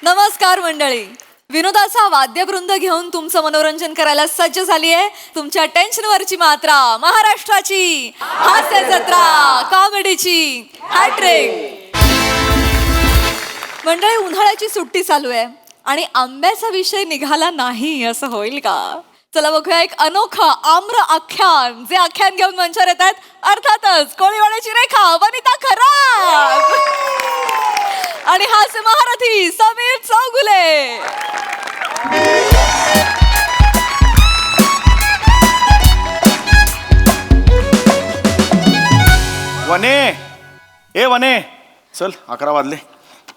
नमस्कार मंडळी. विनोदाचा वाद्यवृंद घेऊन तुमचं मनोरंजन करायला सज्ज झाली आहे तुमच्या टेन्शनवरची मात्रा, महाराष्ट्राची हास्य जत्रा, कॉमेडीची हॅट्रिक. मंडळी, उन्हाळ्याची सुट्टी चालू आहे आणि आंब्याचा विषय निघाला नाही असं होईल का? चला बघूया एक अनोखं आम्र आख्यान. जे आख्यान घेऊन मंचावर येत आहेत अर्थातच कोळीवाड्याची रेखा वनिता खरात आणि हास्य महारथी समीर चौगुले. वने, ए वने, चल 11 वाजले.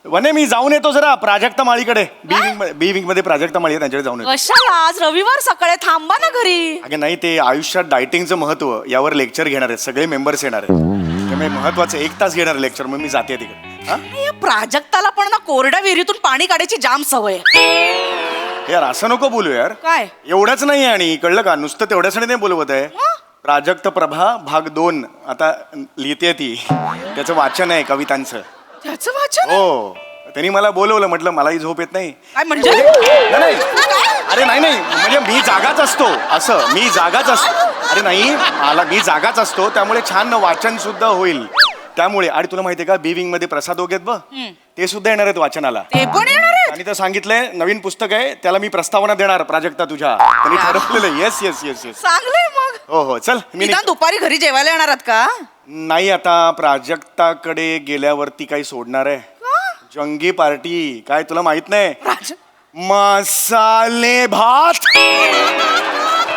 वने, मी जाऊन येतो जरा प्राजक्ता माळीकडे. बी विंग मध्ये प्राजक्ता माळी आहे, त्यांच्याकडे जाऊन येतो. कशाला? आज रविवार सकाळी थांबा ना घरी. अगे नाही, ते आयुष्यात डायटिंगचं महत्व यावर लेक्चर घेणार आहेत, सगळे मेंबर्स येणार आहेत. त्यामुळे महत्वाचं 1 तास घेणार लेक्चर, मग मी जाते तिकडे. हा? या प्राजक्ताला पण ना कोरड्या विहिरीतून पाणी काढायची जाम सवय आहे. यार असं नको बोलू यार. काय? एवढंच नाही, आणि कळलं का, नुसतं तेवढ्यासाठी नाही बोलवत आहे. प्राजक्त प्रभा भाग 2 आता लिहिते ती, त्याचं वाचन आहे कवितांचं. त्याचं वाचन? हो, त्यांनी मला बोलवलं, म्हटलं मलाही झोप येत नाही. काय म्हणजे? नाही, अरे नाही, म्हणजे मी जागाच असतो, असं मी जागाच असतो. अरे नाही, मी जागाच असतो, त्यामुळे छान वाचन सुद्धा होईल. त्यामुळे, आणि तुला माहितीये का, बी विंग मध्ये प्रसाद वगैरे बघ, ते सुद्धा येणार आहेत वाचनाला. ते पण येणार आहेत? आणि तर सांगितलंय नवीन पुस्तक आहे, त्याला मी प्रस्तावना देणार प्राजक्ता तुझ्या. त्यांनी ठरवलेलं. Yes yes yes yes. चांगलंय मग. हो हो, चल मी निदान दुपारी घरी जेवायला येणार आहात का? नाही, आता प्राजक्ताकडे गेल्यावरती काही सोडणार आहे. जंगी पार्टी, काय तुला माहित नाही? मसाले भात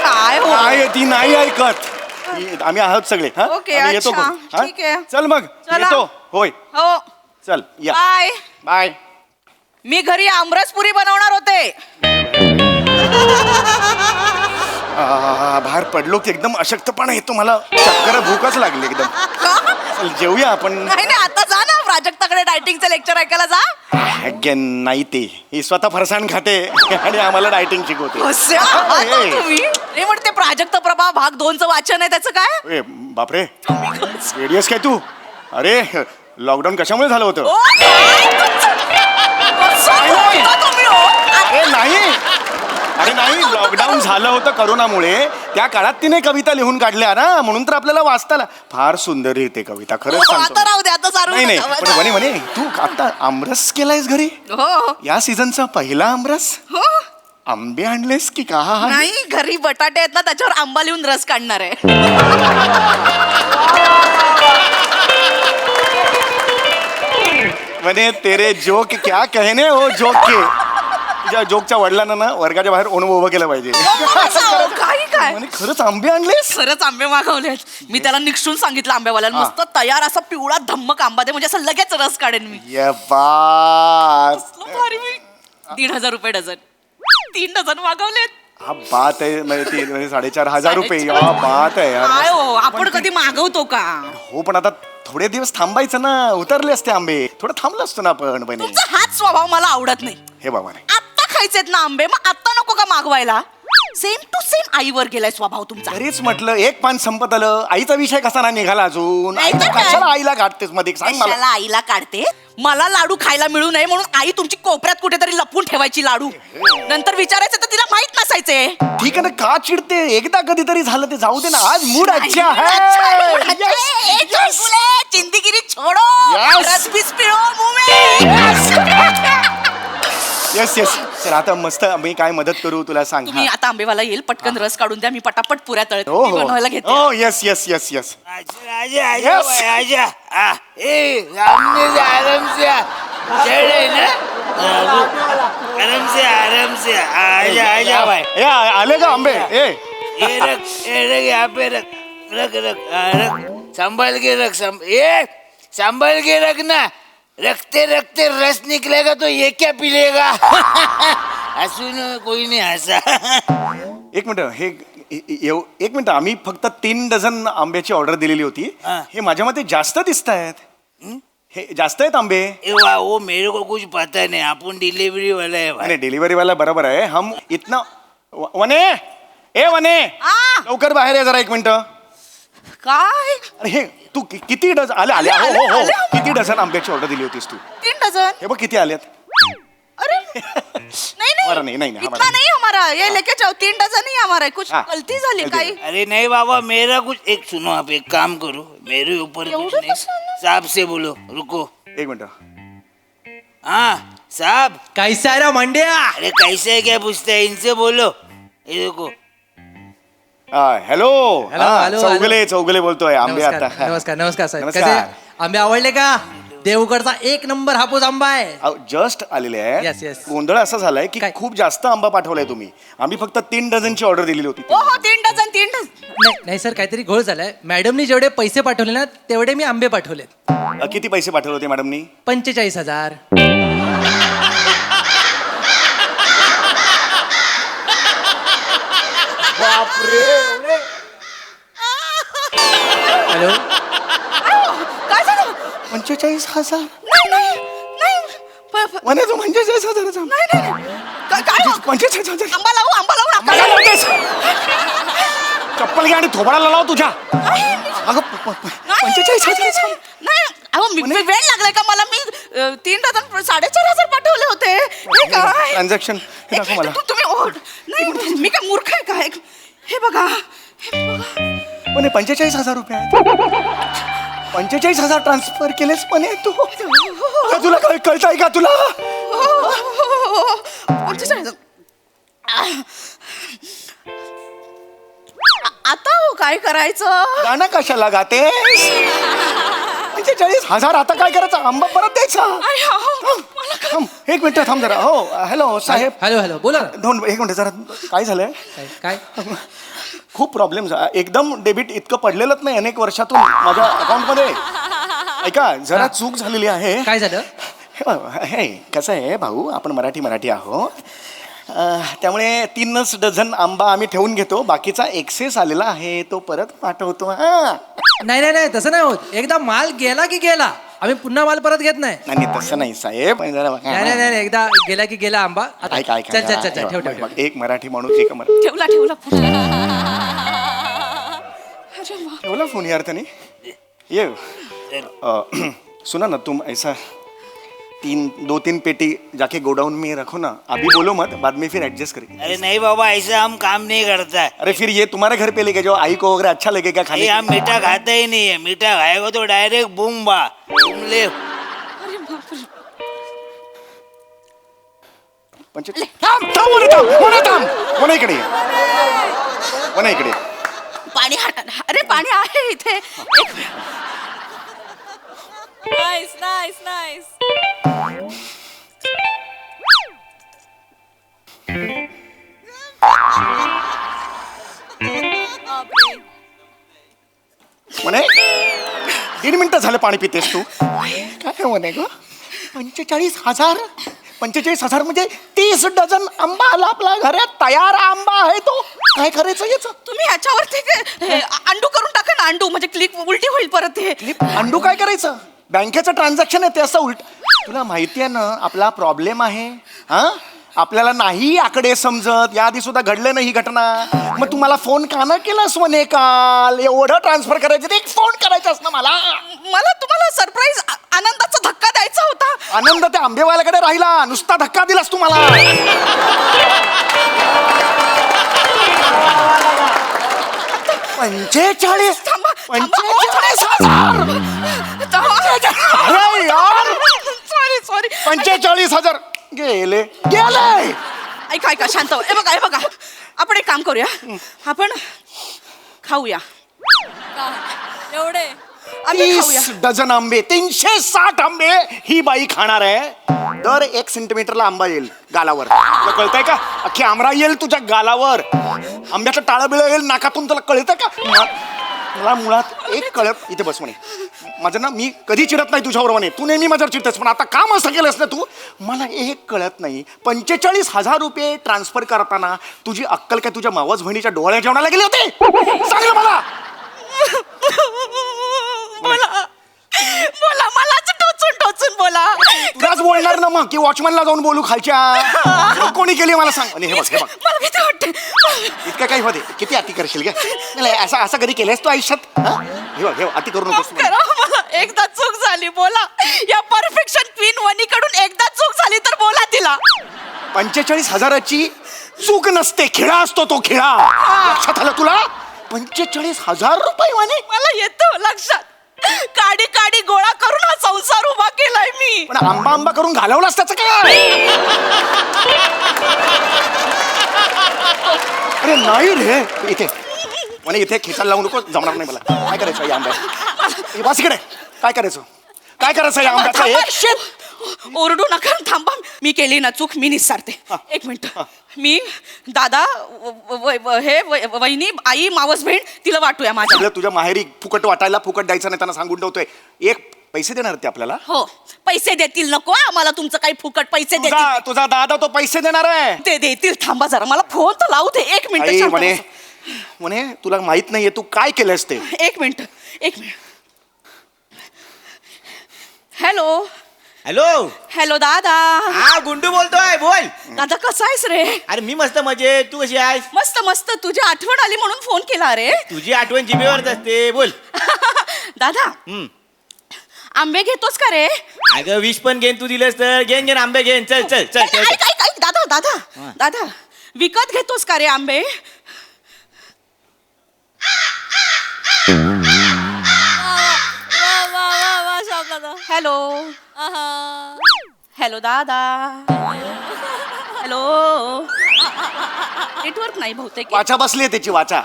काय हो? काय ती नाही ऐकत. आम्ही आहोत सगळे. हा? ओके, आम्ही येतो अच्छा, करून. हा? ठीक आहे. चल मग चला. येतो. होय, हो, चल या. बाय. बाय. मी घरी आमरसपुरी बनवणार होते. बाहेर पडलो की एकदम अशक्तपणा येतो मला, चक्कर, भूकच लागली एकदम. चल जेवूया आपण. नाही नाही, आता जा ना प्राजक्ताकडे डायटिंगचं लेक्चर ऐकायला जा. अगेन नाही, ते ही स्वतः फरसाण खाते आणि आम्हाला डायटिंग शिकवते. कसे आहात हो तुम्ही? हे म्हणते प्राजक्त प्रभा भाग 2चं वाचन आहे, त्याचं काय? ए बापरे, रेडियस काय तू? अरे लॉकडाऊन कशामुळे झालं होतं? ओ, काय तुमचं? कसं बोलता तुम्ही हो? ए नाही, अरे नाही, लॉकडाऊन झालं होतं करोनामुळे. त्या काळात तिने कविता लिहून काढल्या ना, म्हणून तर आपल्याला वाचताला फार सुंदर लिहिते कविता, खरंच हो, सांगतो. आता राहू दे, आता सारू नाही नाही, नका. पण म्हणे म्हणे तू आता आमरस केलायस घरी? हो या सीझनचा पहिला आमरस? हो. आंबे आणलेस की का? नाही, घरी बटाटे आहेत ना, त्याच्यावर आंबा लिहून रस काढणार आहे. म्हणे तेरे जोक क्या कहने हो जोक के. तुझ्या जोकच्या वडिलांना ना वर्गाच्या बाहेर ओणवं उभं केलं पाहिजे. काही काय? म्हणे खरंच आंबे आणलेस? खरंच आंबे मागवलेत. मी त्याला निक्षून सांगितलं आंब्यावाल्याला, मस्त तयार असा पिवळा धम्मक आंबा दे, म्हणजे असं लगेच रस काढेन मी. ये बात. 1,500 रुपये डझन. 3 डझन मागवलेत. हा बात आहे, म्हणजे ती म्हणजे 4,500 रुपये. या बात आहे यार. काय हो, आपण कधी मागवतो का? हो, पण आता थोडे दिवस थांबायचं ना, उतरले असते आंबे, थोडं थांबलं असतो ना आपण. बहिणी तुमचा हाच स्वभाव मला आवडत नाही. हे बाबा नाही, आत्ता खायचेत ना आंबे, मग आत्ता नको का मागवायला? सेम टू सेम आईवर गेलाय स्वभाव तुमचा. घरीच म्हटलं एक पान संपत आलं. आईचा विषय कसा नाही निघाला अजून? नाही तर काय? कशाला आईला गाठतेस मध्ये, सांग मला. कशाला आईला काढते? मला लाडू खायला मिळू नये म्हणून आई तुमची कोपऱ्यात कुठेतरी लपून ठेवायची लाडू. नंतर विचारायचं तर तिला माहित नसायचे. ठीक आहे ना, का चिडते? एकदा कधीतरी झालं ते जाऊ दे ना. आज मूड अच्छा अच्छा है. है. जिंदगी छोडो, Yes. रस बीस पिळो मुमे. Yes yes. चल आता मस्त मी काय मदत करू तुला सांग. तुम्ही आता आंबेवाला येईल, पटकन रस काढून द्या, मी पटापट पुऱ्या तळते. हो मी हो बनवायला घेते. हो, येस येस येस येस. आजा आजा आजा आ ए सामने से आराम से चढ़े ना आराम से आजा आजा भाई ए आले का आंबे? ए ये रख यहाँ पे रख संभाल के रख संभाल के रखना. रखते रखते रस निकलेगा तो ये क्या पी लेगा. हसून कोई नहीं हंसा. एक मिनिट, हे एक मिनिट, आम्ही फक्त 3 डझन आंब्याची ऑर्डर दिलेली होती. हा. हे माझ्या मते जास्त दिसत आहेत. हे जास्त आहेत आंबे. ए वाह, वो मेरे को कुछ पता नहीं, अपन डिलीवरी वाला है भाई. नाही, डिलिव्हरी वाला बरोबर आहे. हम इतना वने, ए वने, लवकर बाहेर ये जरा 1 मिनिट. काय? अरे हे तू किती डझन आले? आले हो हो हो. किती डझन आंब्याची ऑर्डर दिली होतीस तू? 3 डझन. हे बघ किती आल्यात. अरे हमारा नहीं, नहीं, इतना हमारा नहीं हमारा, ये लेके जाओ 3 डजन ही हमारा है, कुछ हाँ, गलती झाली गलती काही. अरे नहीं बाबा, मेरा कुछ एक सुनो, आप एक काम करो, मेरे ऊपर कुछ नहीं, साहब से बोलो. रुको. एक मिनट. हाँ साहब. कैसा है रे मंड्या? अरे कैसे है क्या पूछते हैं, इनसे बोलो. ये देखो. हॅलो. हॅलो, हा, हॅलो, चौगले चौगले बोलतोय आंबे आता. नमस्कार नमस्कार नमस्कार साहेब. नमस्कार. कसे आंबे आवडले का? देवगडचा 1 नंबर हापूस आंबा आहे. जस्ट आलेले आहे. Yes, yes. गोंधळ असा झालाय की काय? खूप जास्त आंबा पाठवलाय तुम्ही. आम्ही फक्त 3 डझनची ऑर्डर दिलेली होती. हो हो 3 डझन 3 डझन. नाही नाही सर, काहीतरी घोळ झालाय. मॅडमनी जेवढे पैसे पाठवले ना तेवढे मी आंबे पाठवलेत. किती पैसे पाठवले होते मॅडमनी? 45,000. हॅलो. काय झालं? 45,000. नाही नाही नाही म्हणे तू 45,000. नाही नाही काय हो? 45,000. आंबा लावू आंबा लावू नका. मला लावतेस? चप्पल घ्या आणि थोबाडाला लाव तुझ्या. अगं 45,000. नाही अहो मी वेळ लागलाय का मला? मी 3 डझन 4,500 पाठवले होते. हे काय ट्रान्झॅक्शन दाखव मला. तुम्ही नाही मी काय मूर्ख आहे काय? हे बघा हे बघा. म्हणे 45,000 रुपये आहेत. 45,000 ट्रान्सफर केलेस म्हणे तू. अगं, तुला कळतंय का तुला? 45,000. आता हो काय करायचं? गाणं कशाला गातेस? 45,000 आता काय करायचं? आंबा परत द्यायचा. अरे हो, मला काय- थांब, एक मिनिट थांब जरा. हो हॅलो साहेब. हॅलो हॅलो बोला ना. एक मिनिट जरा. काय झालंय? काय खूप प्रॉब्लेम एकदम डेबिट इतकं पडलेलंच नाही अनेक वर्षातून माझ्या अकाउंटमध्ये. ऐका जरा चूक झालेली आहे. काय झालं? हे कसं आहे भाऊ, आपण मराठी आहोत. त्यामुळे 3च डझन आंबा आम्ही ठेवून घेतो. बाकीचा एक्सेस आलेला आहे तो परत पाठवतो. हा नाही नाही नाही तसं नाही होत. एकदा माल गेला की गेला, आम्ही पुन्हा माल परत घेत नाही. नाही तसं नाही साहेब. जरा बघा. नाही नाही नाही एकदा गेला की गेला आंबा. आता ऐका ऐका चल चल चल जरा. चल ठेव ठेव बघ, ठेव. एक मराठी माणूस एक मराठी ठेवला ठेवला अरे वा. ठेवला फोन यार त्याने. ये सुना ना तुम ऐसा 2-3 पेटी जाके गोडाउन में रखो ना. अभी बोलो मत, बाद में फिर एडजस्ट करेंगे. अरे नहीं बाबा, ऐसा हम काम नहीं करता है. अरे फिर ये तुम्हारे घर पे लेके जाओ. आई को वगैरह अच्छा लगेगा खाने ये हम मीठा खाते ही नहीं है. मीठा खाएगा तो डायरेक्ट बूम्बा. तुम ले. अरे बापरे. मोना इकडे ये. मोना इकडे. पाणी अरे पाणी आहे इथे. Nice nice nice. म्हणे 1.5 मिनिटं झालं पाणी पितेस तू. काय म्हणे ग? 45,000. 45,000 म्हणजे 30 डझन आंबा आला आपल्या घरात. तयार आंबा आहे तो. काय करायचं याचं? तुम्ही ह्याच्यावरती अंडू करून टाका ना. अंडू म्हणजे क्लिक उलटी होईल परत. हे अंडू काय करायचं? बँकेचं ट्रान्झॅक्शन आहे ते असं उलट. तुला माहिती आहे ना आपला प्रॉब्लेम आहे. हा आपल्याला नाही आकडे समजत. याआधी सुद्धा घडले नाही ही घटना. मग तू मला फोन का न केलास म्हणे काल? एवढं ट्रान्सफर करायचं, एक फोन करायचास ना मला. मला तुम्हाला सरप्राईज आनंदाचा धक्का द्यायचा होता. आनंद त्या आंबेवाल्याकडे राहिला. नुसता धक्का दिलास तू मला. 45. थांबा, थांबा. 45,000. अरे यार. सॉरी 45,000 गेले गेले. ऐका ऐका शांत व्हा. हे बघा आपण एक काम करूया. आपण खाऊया. एवढे आम्ही खाऊया. 30 डझन आंबे, 360 आंबे ही बाई खाणार आहे. दर 1 सेंटीमीटरला आंबा येईल गालावर. तुला कळतंय का? अख्खी आमरा येईल तुझ्या गालावर. आंब्याचं टाळं बिळं येईल नाकातून. तुला कळतंय का? मला मुळात एक कळत. इथे बस म्हणे. माझं ना मी कधी चिडत नाही तुझ्यावर म्हणे. तू नेहमी माझ्यावर चिडतेस पण आता काम असं केलंस ना तू. मला एक कळत नाही. 45,000 रुपये ट्रान्सफर करताना तुझी अक्कल काय तुझ्या मावस बहिणीच्या डोळ्या जेवणाला गेली होती? सांग ना मला. बोला बोला मलाच टोचून बोला. तुलाच बोलणार ना मग की वॉचमॅनला जाऊन बोलू खालच्या? कोणी केली मला सांग. आणि हे बघ मला भीती वाटते. इतकं काही होते. किती अति करशील का? नाही असं कधी केलंयस तू आयुष्यात? हे बघ अति करू नकोस. करा मला. एकदा चूक झाली बोला. या परफेक्शन क्वीन वनी कडून एकदा चूक झाली तर बोला तिला. 45,000ची चूक नसते, खिळा असतो तो खिळा. लक्षात आलं तुला? 45,000 रुपये म्हणे. मला येतं लक्षात. काडी काडी गोळा करून हा संसार उभा केलाय मी. पण आंबा आंबा करून घालवलास त्याचं काय? अरे नाही रे, इथे म्हणे इथे खेचायला लावू नको, जमणार नाही मला. काय करायचं या आंब्यात? बस इकडे. काय करायचं? काय करायचं या आंब्याचं? एक शेत. ओरडू नका, थांबा. मी केली ना चूक, मी निस्सारते. एक मिनिट. मी दादा वहिनी आई मावस बहीण तिला वाटूया माझ्या. सगळं तुझ्या माहेरी फुकट वाटायला, फुकट द्यायचं नाही त्यांना सांगून ठेवतोय. एक पैसे देणार ते आपल्याला. हो, पैसे देतील. नको आम्हाला तुमचं काही फुकट पैसे देतील. तुझा दादा तो पैसे देणार आहे. ते देतील. थांबा जरा, मला फोन तर लावू दे. एक आई मिनिट. म्हणे म्हणे तुला माहित नाहीये तू काय केलंस ते. एक मिनिट. Hello hello. हॅलो दादा. हा गुंडू बोलतोय, बोल. दादा कसा आहेस रे? अरे मी मस्त मजेत, तू कशी आहेस? मस्त मस्त. तुझी आठवण आली म्हणून फोन केला रे. तुझी आठवण जिभेवरच असते, बोल. दादा आंबे घेतोस का रे? अगं विष पण घेन, तू दिलंस तर घेन आंबे घेन. चल चल चल चल. ऐक दादा दादा दादा विकत घेतोस का रे आंबे? हॅलो हॅलो दादा. हॅलो. नेटवर्क नाही बहुतेक. वाचा बसलीये त्याची वाचा.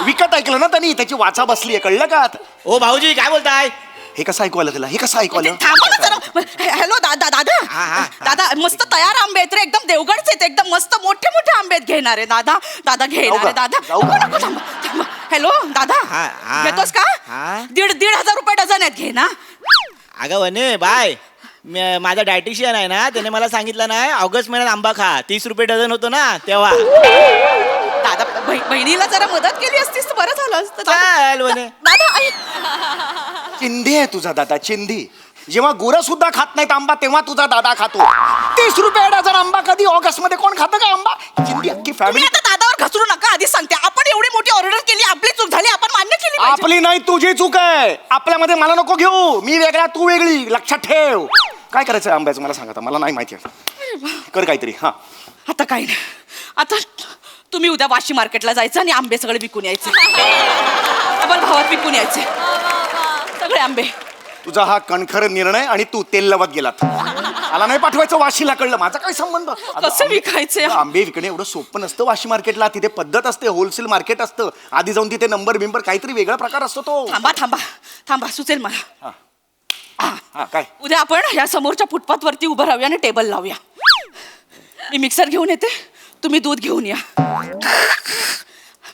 विकत ऐकलं ना त्यांनी, त्याची वाचा बसलीये, कळलं का? ओ भाऊजी काय बोलताय? हे कसं ऐकू आलं तुला? हे कसं ऐकू आलं? थांबा ना जरा. हॅलो दादा दादा दादा मस्त तयार आंबे आहेत रे, एकदम देवगडचे आहेत, एकदम मस्त मोठे मोठे आंबे आहेत. घेणार आहे दादा. दादा घेणार आहे दादा. जाऊ का? नको, थांबा, थांबा. हॅलो दादा घेतोस का? हा. 1,500 रुपये डझन आहेत. घे ना. अगं वने बाय, माझा डायटिशियन आहे ना, त्याने मला सांगितलं नाही ऑगस्ट महिन्यात आंबा खा. 30 रुपये डझन होतो ना तेव्हा. दादा बहिणीला जरा मदत केली असतीस तर बरं झालं असतं. चल वने. दादा ऐक. चिंधी आहे तुझा दादा, चिंधी. जेव्हा गोरं सुद्धा खात नाहीत आंबा तेव्हा तुझा दादा खातो. 30 रुपये डझन आंबा कधी ऑगस्ट मध्ये कोण खातं का आंबा? चिंधी अख्खी तुम्ही फॅमिली. आता दादावर घसरू नका. आधी सांगते, आपण एवढी मोठी ऑर्डर केली, आपली चूक झाली, आपण मान्य केली पाहिजे. आपली नाही तुझी चूक आहे. आपल्यामध्ये मला नको घेऊ. मी वेगळा तू वेगळी. लक्षात ठेव. काय करायचं आंब्याचं मला सांगा, मला नाही माहिती. कर काहीतरी. हा आता काही नाही. आता तुम्ही उद्या वाशी मार्केटला जायचं आणि आंबे सगळे विकून यायचे. डबल भावात विकून यायचे सगळे आंबे. तुझा हा कणखर निर्णय आणि तू तेल लवत गेलात. मला नाही पाठवायचं वाशीला, कळलं? माझा काय संबंध? कसं विकायचे? आंबे विकणे एवढं सोपं नसतं वाशी मार्केटला. तिथे पद्धत असते, होलसेल मार्केट असतं. आधी जाऊन तिथे नंबर बिंबर काहीतरी वेगळा प्रकार असतो तो. थांबा थांबा थांबा, सुचेल मला. हा काय? उद्या आपण या समोरच्या फुटपाथ वरती उभं राहूया आणि टेबल लावूया. मी मिक्सर घेऊन येते, तुम्ही दूध घेऊन या.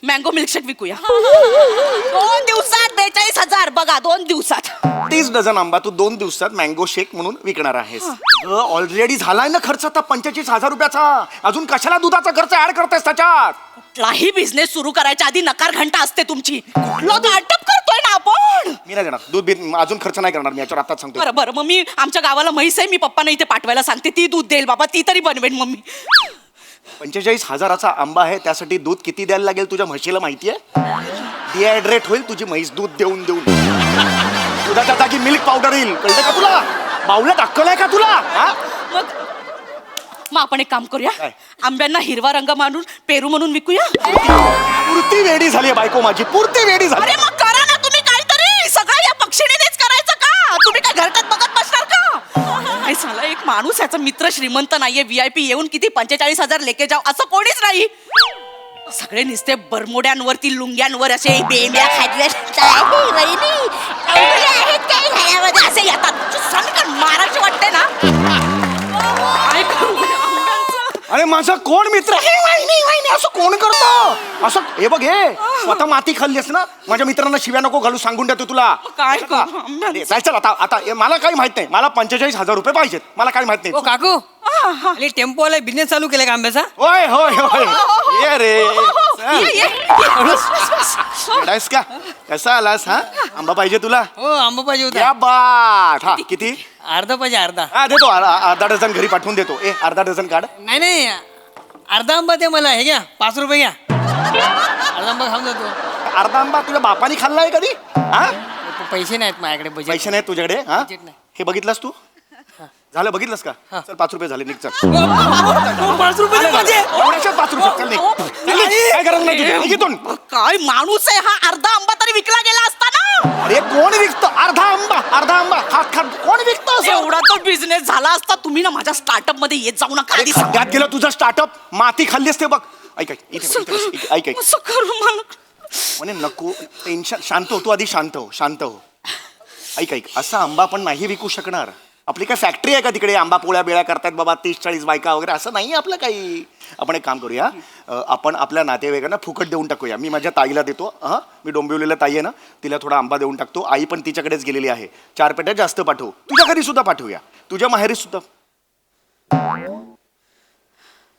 Mango milkshake विकूया. 2 दिवसात 42,000. बघा 2 दिवसात 30 डझन आंबा तू 2 दिवसात मँगो शेक म्हणून विकणार आहेस. ऑलरेडी झालाय ना खर्च आता 45,000 रुपयाचा. अजून कशाला दुधाचा खर्च ऍड करतेस त्याच्यात? कुठलाही बिझनेस सुरू करायच्या आधी नकार घंटा असते तुमची. कुठलं गाठप करतोय ना आपण. मी नाही देणार दूध बीत, अजून खर्च नाही करणार मी याच्यावर आताच सांगतो. बरं बरं, मग मी आमच्या गावाला म्हैस आहे, मी पप्पांना इथे पाठवायला सांगते. ती दूध देईल बाबा, ती तरी बनवेन मम्मी. 45,000चा आंबा आहे, त्यासाठी दूध किती द्यायला लागेल तुझ्या म्हशीला माहितीये? डिहायड्रेट होईल तुझी म्हैस दूध देऊन देऊन. दुधाच्या जागी मिल्क पावडर येईल, कळतं का तुला? बावल्यात अक्कल आहे का तुला? हा? मग आपण एक काम करूया. काय? आंब्यांना हिरवा रंग मारून पेरू म्हणून विकूया. पुरती वेडी झाली बायको माझी, पुरती वेडी झाली. अरे मग करा ना तुम्ही काहीतरी. सगळं या पक्षीनेच करायचं का? तुम्ही काय घरटात बघत बसणार का? काय झालं, एक माणूस याचा मित्र श्रीमंत नाहीये, VIP येऊन किती 45,000 लेके जाव असं कोणीच नाही. सगळे नुसते बरमोड्यांवरती लुंग्यांवर असे बेंब्या खायला असे येतात. सनकन मारायची वाटते ना. काय करू आंब्यांचं? अरे माझा कोण मित्र? हे वाहिनी वाहिनी असं कोण करतो असं? हे बघ, हे स्वतः माती खाल्लीस ना. माझ्या मित्रांना शिव्या नको घालू, सांगून देतो तुला. काय कळलं का? करू? अरे, चल चल आता आता मला काही माहित नाही. मला 45,000 रुपये पाहिजेत. मला काही माहित ओ नाही. काकू, टेम्पो वाला बिझनेस चालू केलाय का आंब्याचा? होय होय होय. ये रे. ये, ये. येडायस का? कसा आलास? हा, आंबा पाहिजे तुला? हो आंबा पाहिजे होता. या बाट. हा किती? अर्धा पाहिजे, अर्धा. हा देतो, अर्धा डझन घरी पाठवून देतो. अर्धा डझन काढ. नाही नाही, अर्धा आंबा दे मला. हे घ्या, 5 रुपये घ्या. अर्धा आंबा खाऊन जातो. अर्धा आंबा तुझ्या बापानी खाल्लाय कधी? हा, पैसे नाहीत माझ्याकडे. बजेट पैसे नाहीत तुझ्याकडे? हा, बजेट नाही. हे बघितलंस तू? झालं बघितलंस का चल 5 रुपये झाले निघ चल 5 रुपये दे माझे. एवढ्याच्यात 5 रुपये चल निघ. चल निघ. काय गरज नाही तुझी निघ इथून. काय माणूस आहे हा, अर्धा आंबा तरी विकला गेला असता ना. अरे कोण विकतो अर्धा आंबा खात खात कोण विकतो असं? एवढा तो बिझनेस झाला असता. तुम्ही ना माझ्या स्टार्टअप मध्ये येत जाऊ नका अरे आधी सगळ्यात गेलं तुझं स्टार्टअप माती खाल्ली असते बघ ऐक ऐक इथे ऐक ऐक असं करू मला. म्हणे नको टेन्शन शांत हो तू आधी शांत हो ऐक ऐक असा आंबा पण नाही विकू शकणार आपली काय फॅक्टरी आहे का तिकडे आंबा पोळ्या बेळ्या करतात बाबा 30-40 बायका वगैरे असं नाही आपलं काही आपण एक काम करूया आपण आपल्या नातेवाईकांना फुकट देऊन टाकूया मी माझ्या ताईला देतो हां मी डोंबिवलीला ताई आहे ना तिला थोडा आंबा देऊन टाकतो आई पण तिच्याकडेच गेलेली आहे 4 पेट्या जास्त पाठवू तुझ्या घरी सुद्धा पाठवूया तुझ्या माहेरी सुद्धा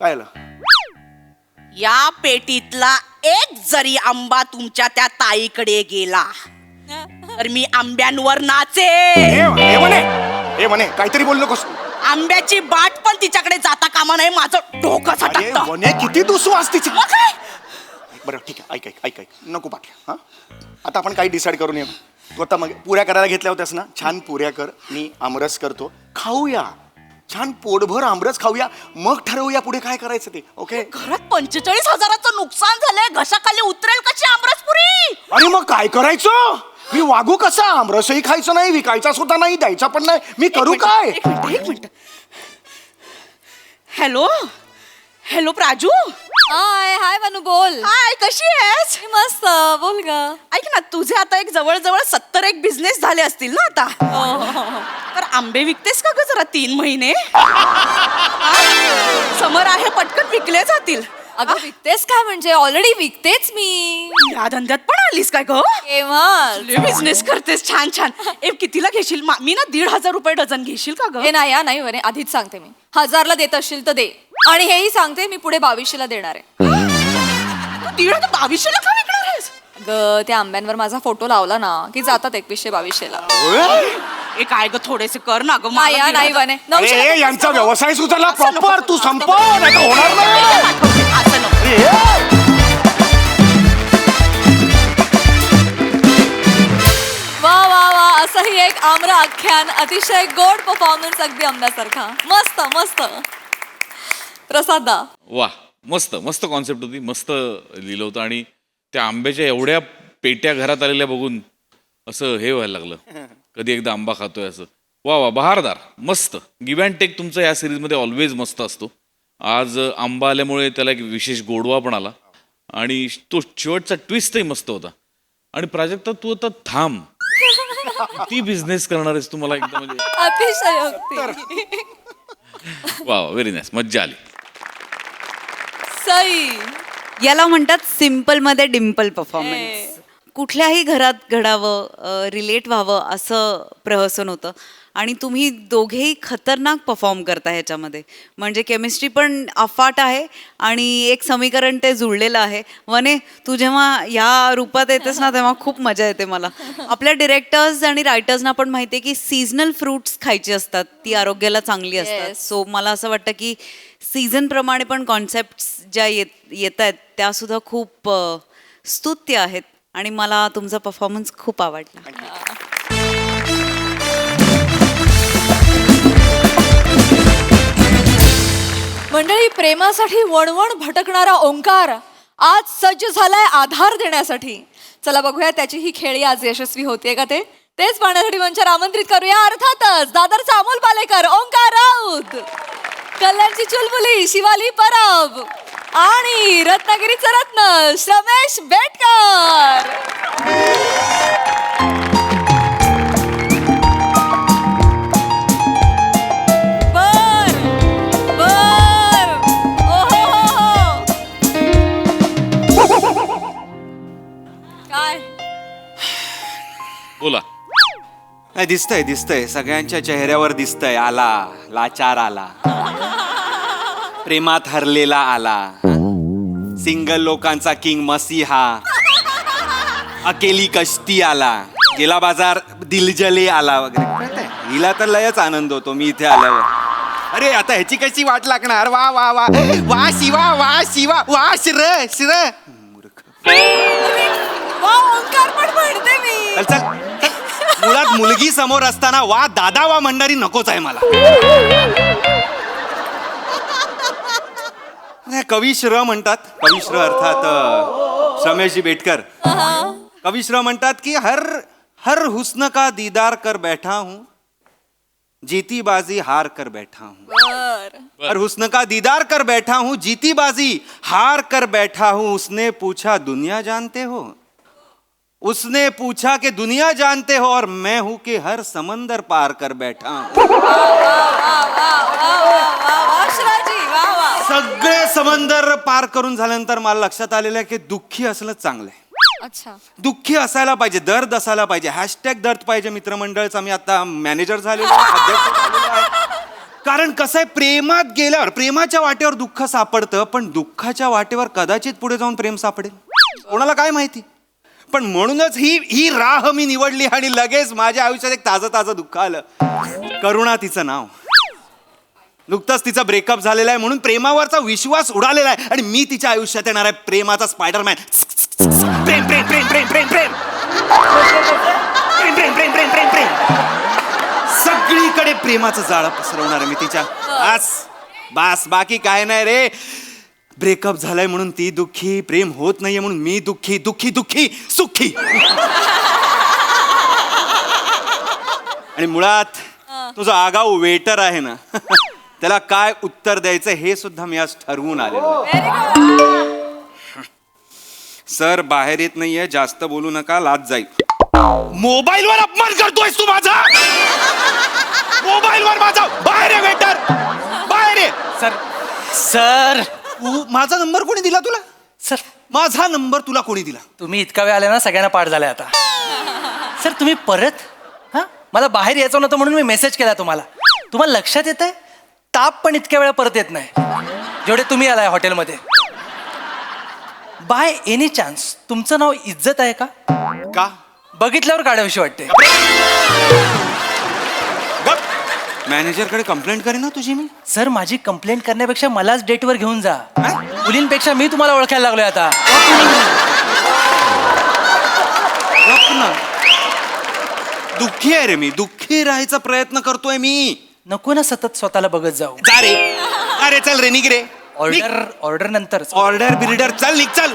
काय आलं या पेटीतला एक जरी आंबा तुमच्या त्या ताईकडे गेला तर मी आंब्यांवर नाचे. हे म्हणे काहीतरी बोललो कस आंब्याची बाट पण तिच्याकडे जाता कामा नाही. माझं डोकं सटकतं. म्हणे किती दुसवास तिची मग काय? बरं ठीक आहे ऐक नको पाठवा हां आता आपण काही डिसाईड करून येऊ तू आता मग पुऱ्या करायला घेतल्या होत्यास ना छान पुऱ्या कर मी आमरस करतो खाऊया छान पोटभर आमरस खाऊया मग ठरवूया पुढे काय करायचं ते ओके घरात 45,000चं नुकसान झालंय. घशाखाली उतरेल कशी आमरसपुरी? अरे मग काय करायचं मी वागू कसा आमरसही खायचं नाही विकायचा सुद्धा नाही द्यायचा पण नाही मी करू काय एक मिनिट हॅलो प्राजू. हाय मनू बोल. हाय, कशी आहेस? मी मस्त बोल ग. ऐक ना तुझे आता एक जवळ 70 एक बिझनेस झाले असतील ना आता. तर आंबे विकतेस का ग जरा 3 महिने? समर आहे पटकन विकले जातील. अगं विकतेस काय म्हणजे ऑलरेडी विकतेच मी. या धंद्यात पण आलीस काय ग? केव्हा बिझनेस करतेस छान. कितीला घेशील? मी ना 1,500 रुपये डझन घेशील का ग? हे नाही बरे आधीच सांगते मी 1000ला देत असशील तर दे आणि हेही सांगते मी पुढे 2200ला देणार आहे. 1,200 का विकणार आहेस? ग त्या आंब्यांवर माझा फोटो लावला ना की जातात 2100-2200ला. ए काय ग थोडेसे कर ना ग. नाही बने अरे यांचा व्यवसाय सुधारला प्रॉपर तू संपव नाही तर होणार नाही असं नको. वा असंही एक आम्र आख्यान अतिशय गोड परफॉर्मन्स अगदी आंब्यासारखा मस्त प्रसादा वा मस्त कॉन्सेप्ट होती मस्त लिहिलं होतं आणि त्या आंब्याच्या एवढ्या पेट्या घरात आलेल्या बघून असं हे व्हायला लागलं कधी एकदा आंबा खातोय असं वा बहारदार मस्त गिव्ह अँड टेक तुमचं या सिरीजमध्ये ऑलवेज मस्त असतो आज आंबा आल्यामुळे त्याला एक विशेष गोडवा पण आला आणि तो शेवटचा ट्विस्टही मस्त होता आणि प्राजक्ता तू आता थांब ती बिझनेस करणार आहेस तू मला एकदम म्हणजे अतिशयोक्ती वा व्हेरी नाईस मज्जा आली सई. याला म्हणतात सिम्पल मध्ये डिम्पल परफॉर्मन्स. कुठल्याही घरात घडावं रिलेट व्हावं असं प्रहसन होतं आणि तुम्ही दोघेही खतरनाक परफॉर्म करता ह्याच्यामध्ये. म्हणजे केमिस्ट्री पण अफाट आहे आणि एक समीकरण ते जुळलेलं आहे. वने तू जेव्हा या रूपात येतेस ना तेव्हा खूप मजा येते मला. आपल्या डिरेक्टर्स आणि रायटर्सना पण माहिती आहे की सीझनल फ्रुट्स खायची असतात ती आरोग्याला चांगली असतात. सो मला असं वाटतं की सीझन प्रमाणे पण कॉन्सेप्ट ज्या येत आहेत त्या सुद्धा खूप स्तुत्य आहेत आणि मला तुमचा परफॉर्मन्स खूप आवडला. मंडळी प्रेमासाठी वणवण भटकणारा ओंकार आज सज्ज झालाय आधार देण्यासाठी. चला बघूया त्याची ही खेळी आज यशस्वी होते का तेच पाहण्यासाठी मंचावर आमंत्रित करूया अर्थातच दादरचा अमोल पालेकर, ओंकार राऊत, कल्याणची चुलबुली शिवाली परब आणि रत्नागिरीचा रत्न श्रमेश बेटकर. काय बोला नाही दिसतंय सगळ्यांच्या चेहऱ्यावर दिसतंय आला लाचार आला प्रेमात हरलेला आला सिंगल लोकांचा किंग मसीहा अकेली कश्ती आला गेला बाजार दिलजले आला वगैरे कळतंय? हिला तर लयच आनंद होतो मी इथे आल्यावर. अरे आता ह्याची कशी वाट लागणार वा वा वा वा शिवा वा श्र वा ओंकार पण म्हणते मी. चल मुळात मुलगी समोर असताना वा दादा वा म्हणणारी नकोच आहे मला. कविश्र म्हणतात, कविश्र अर्थात श्रमेशजी बेटकर. कविश्र म्हणतात की हर हर हुस्न का दीदार कर बैठा हूं, जीती बाजी हार कर बैठा हूं. हर हुस्न का दीदार कर बैठा हूं, जीती बाजी हार कर बैठा हूं. उसने पूछा दुनिया जानते हो, उसने पूछा कि दुनिया जानते हो, और मैं हूं कि हर समंदर पार कर बैठा हूं. सगळे समंदर पार करून झाल्यानंतर मला लक्षात आलेलं आहे की दुःखी असणं चांगलं आहे. अच्छा. दुःखी असायला पाहिजे, दर्द असायला पाहिजे. हॅशटॅग दर्द पाहिजे मित्रमंडळचा मी आता मॅनेजर झालेलो आहे, अध्यक्ष झालेलो आहे. कारण कसं आहे, प्रेमात गेल्यावर प्रेमाच्या वाटेवर दुःख सापडतं, पण दुःखाच्या वाटेवर कदाचित पुढे जाऊन प्रेम सापडेल, कोणाला काय माहिती. पण म्हणूनच ही राह मी निवडली आणि लगेच माझ्या आयुष्यात एक ताजं ताजं दुःख आलं. करुणा तिचं नाव. नुकताच तिचा ब्रेकअप झालेला आहे म्हणून प्रेमावरचा विश्वास उडालेला आहे आणि मी तिच्या आयुष्यात येणार आहे प्रेमाचा स्पायडरमॅन. प्रेम प्रेम प्रेम प्रेम प्रेम प्रेम प्रेम प्रेम प्रेम प्रेम प्रेम प्रेम सगळीकडे प्रेमाचं जाळं पसरवणार आहे मी तिच्या. बास बास, बाकी काय नाही रे. ब्रेकअप झालाय म्हणून ती दुःखी, प्रेम होत नाहीये म्हणून मी दुःखी, दुःखी दुःखी सुखी. आणि मुळात तो जो आगाऊ वेटर आहे ना, त्याला काय उत्तर द्यायचं हे सुद्धा मी आज ठरवून आलेलो आहे. सर बाहेर येत नाहीये, जास्त बोलू नका, लाज जाईल. मोबाईलवर अपमान करतोयस तू माझा, मोबाईलवर माझा. बाहेर आहे वेटर, बाहेर आहे. सर सर तू माझा नंबर कोणी दिला तुला? सर माझा नंबर तुला कोणी दिला? तुम्ही इतका वेळ आले ना, सगळ्यांना पाठ झालाय आता. सर तुम्ही परत, हा मला बाहेर यायचं नव्हतं म्हणून मी मेसेज केला तुम्हाला. तुम्हाला लक्षात येत आहे, ताप पण इतक्या वेळा परत येत नाही जेवढे तुम्ही आलाय हॉटेलमध्ये. बाय एनी चान्स तुमचं नाव इज्जत आहे का? का? बघितल्यावर काढावीशी वाटते. मॅनेजरकडे कंप्लेंट करेन ना तुझी मी. सर माझी कंप्लेंट करण्यापेक्षा मलाच डेटवर घेऊन जा. मुलींपेक्षा मी तुम्हाला ओळखायला लागलोय आता. दुःखी आहे रे मी, दुःखी राहायचा प्रयत्न करतोय मी. नको ना सतत स्वतःला बघत जाऊ. जा रे, अरे चल रे, निघ रे. ऑर्डर नंतर. ऑर्डर बिर्डर चल, निघ चल.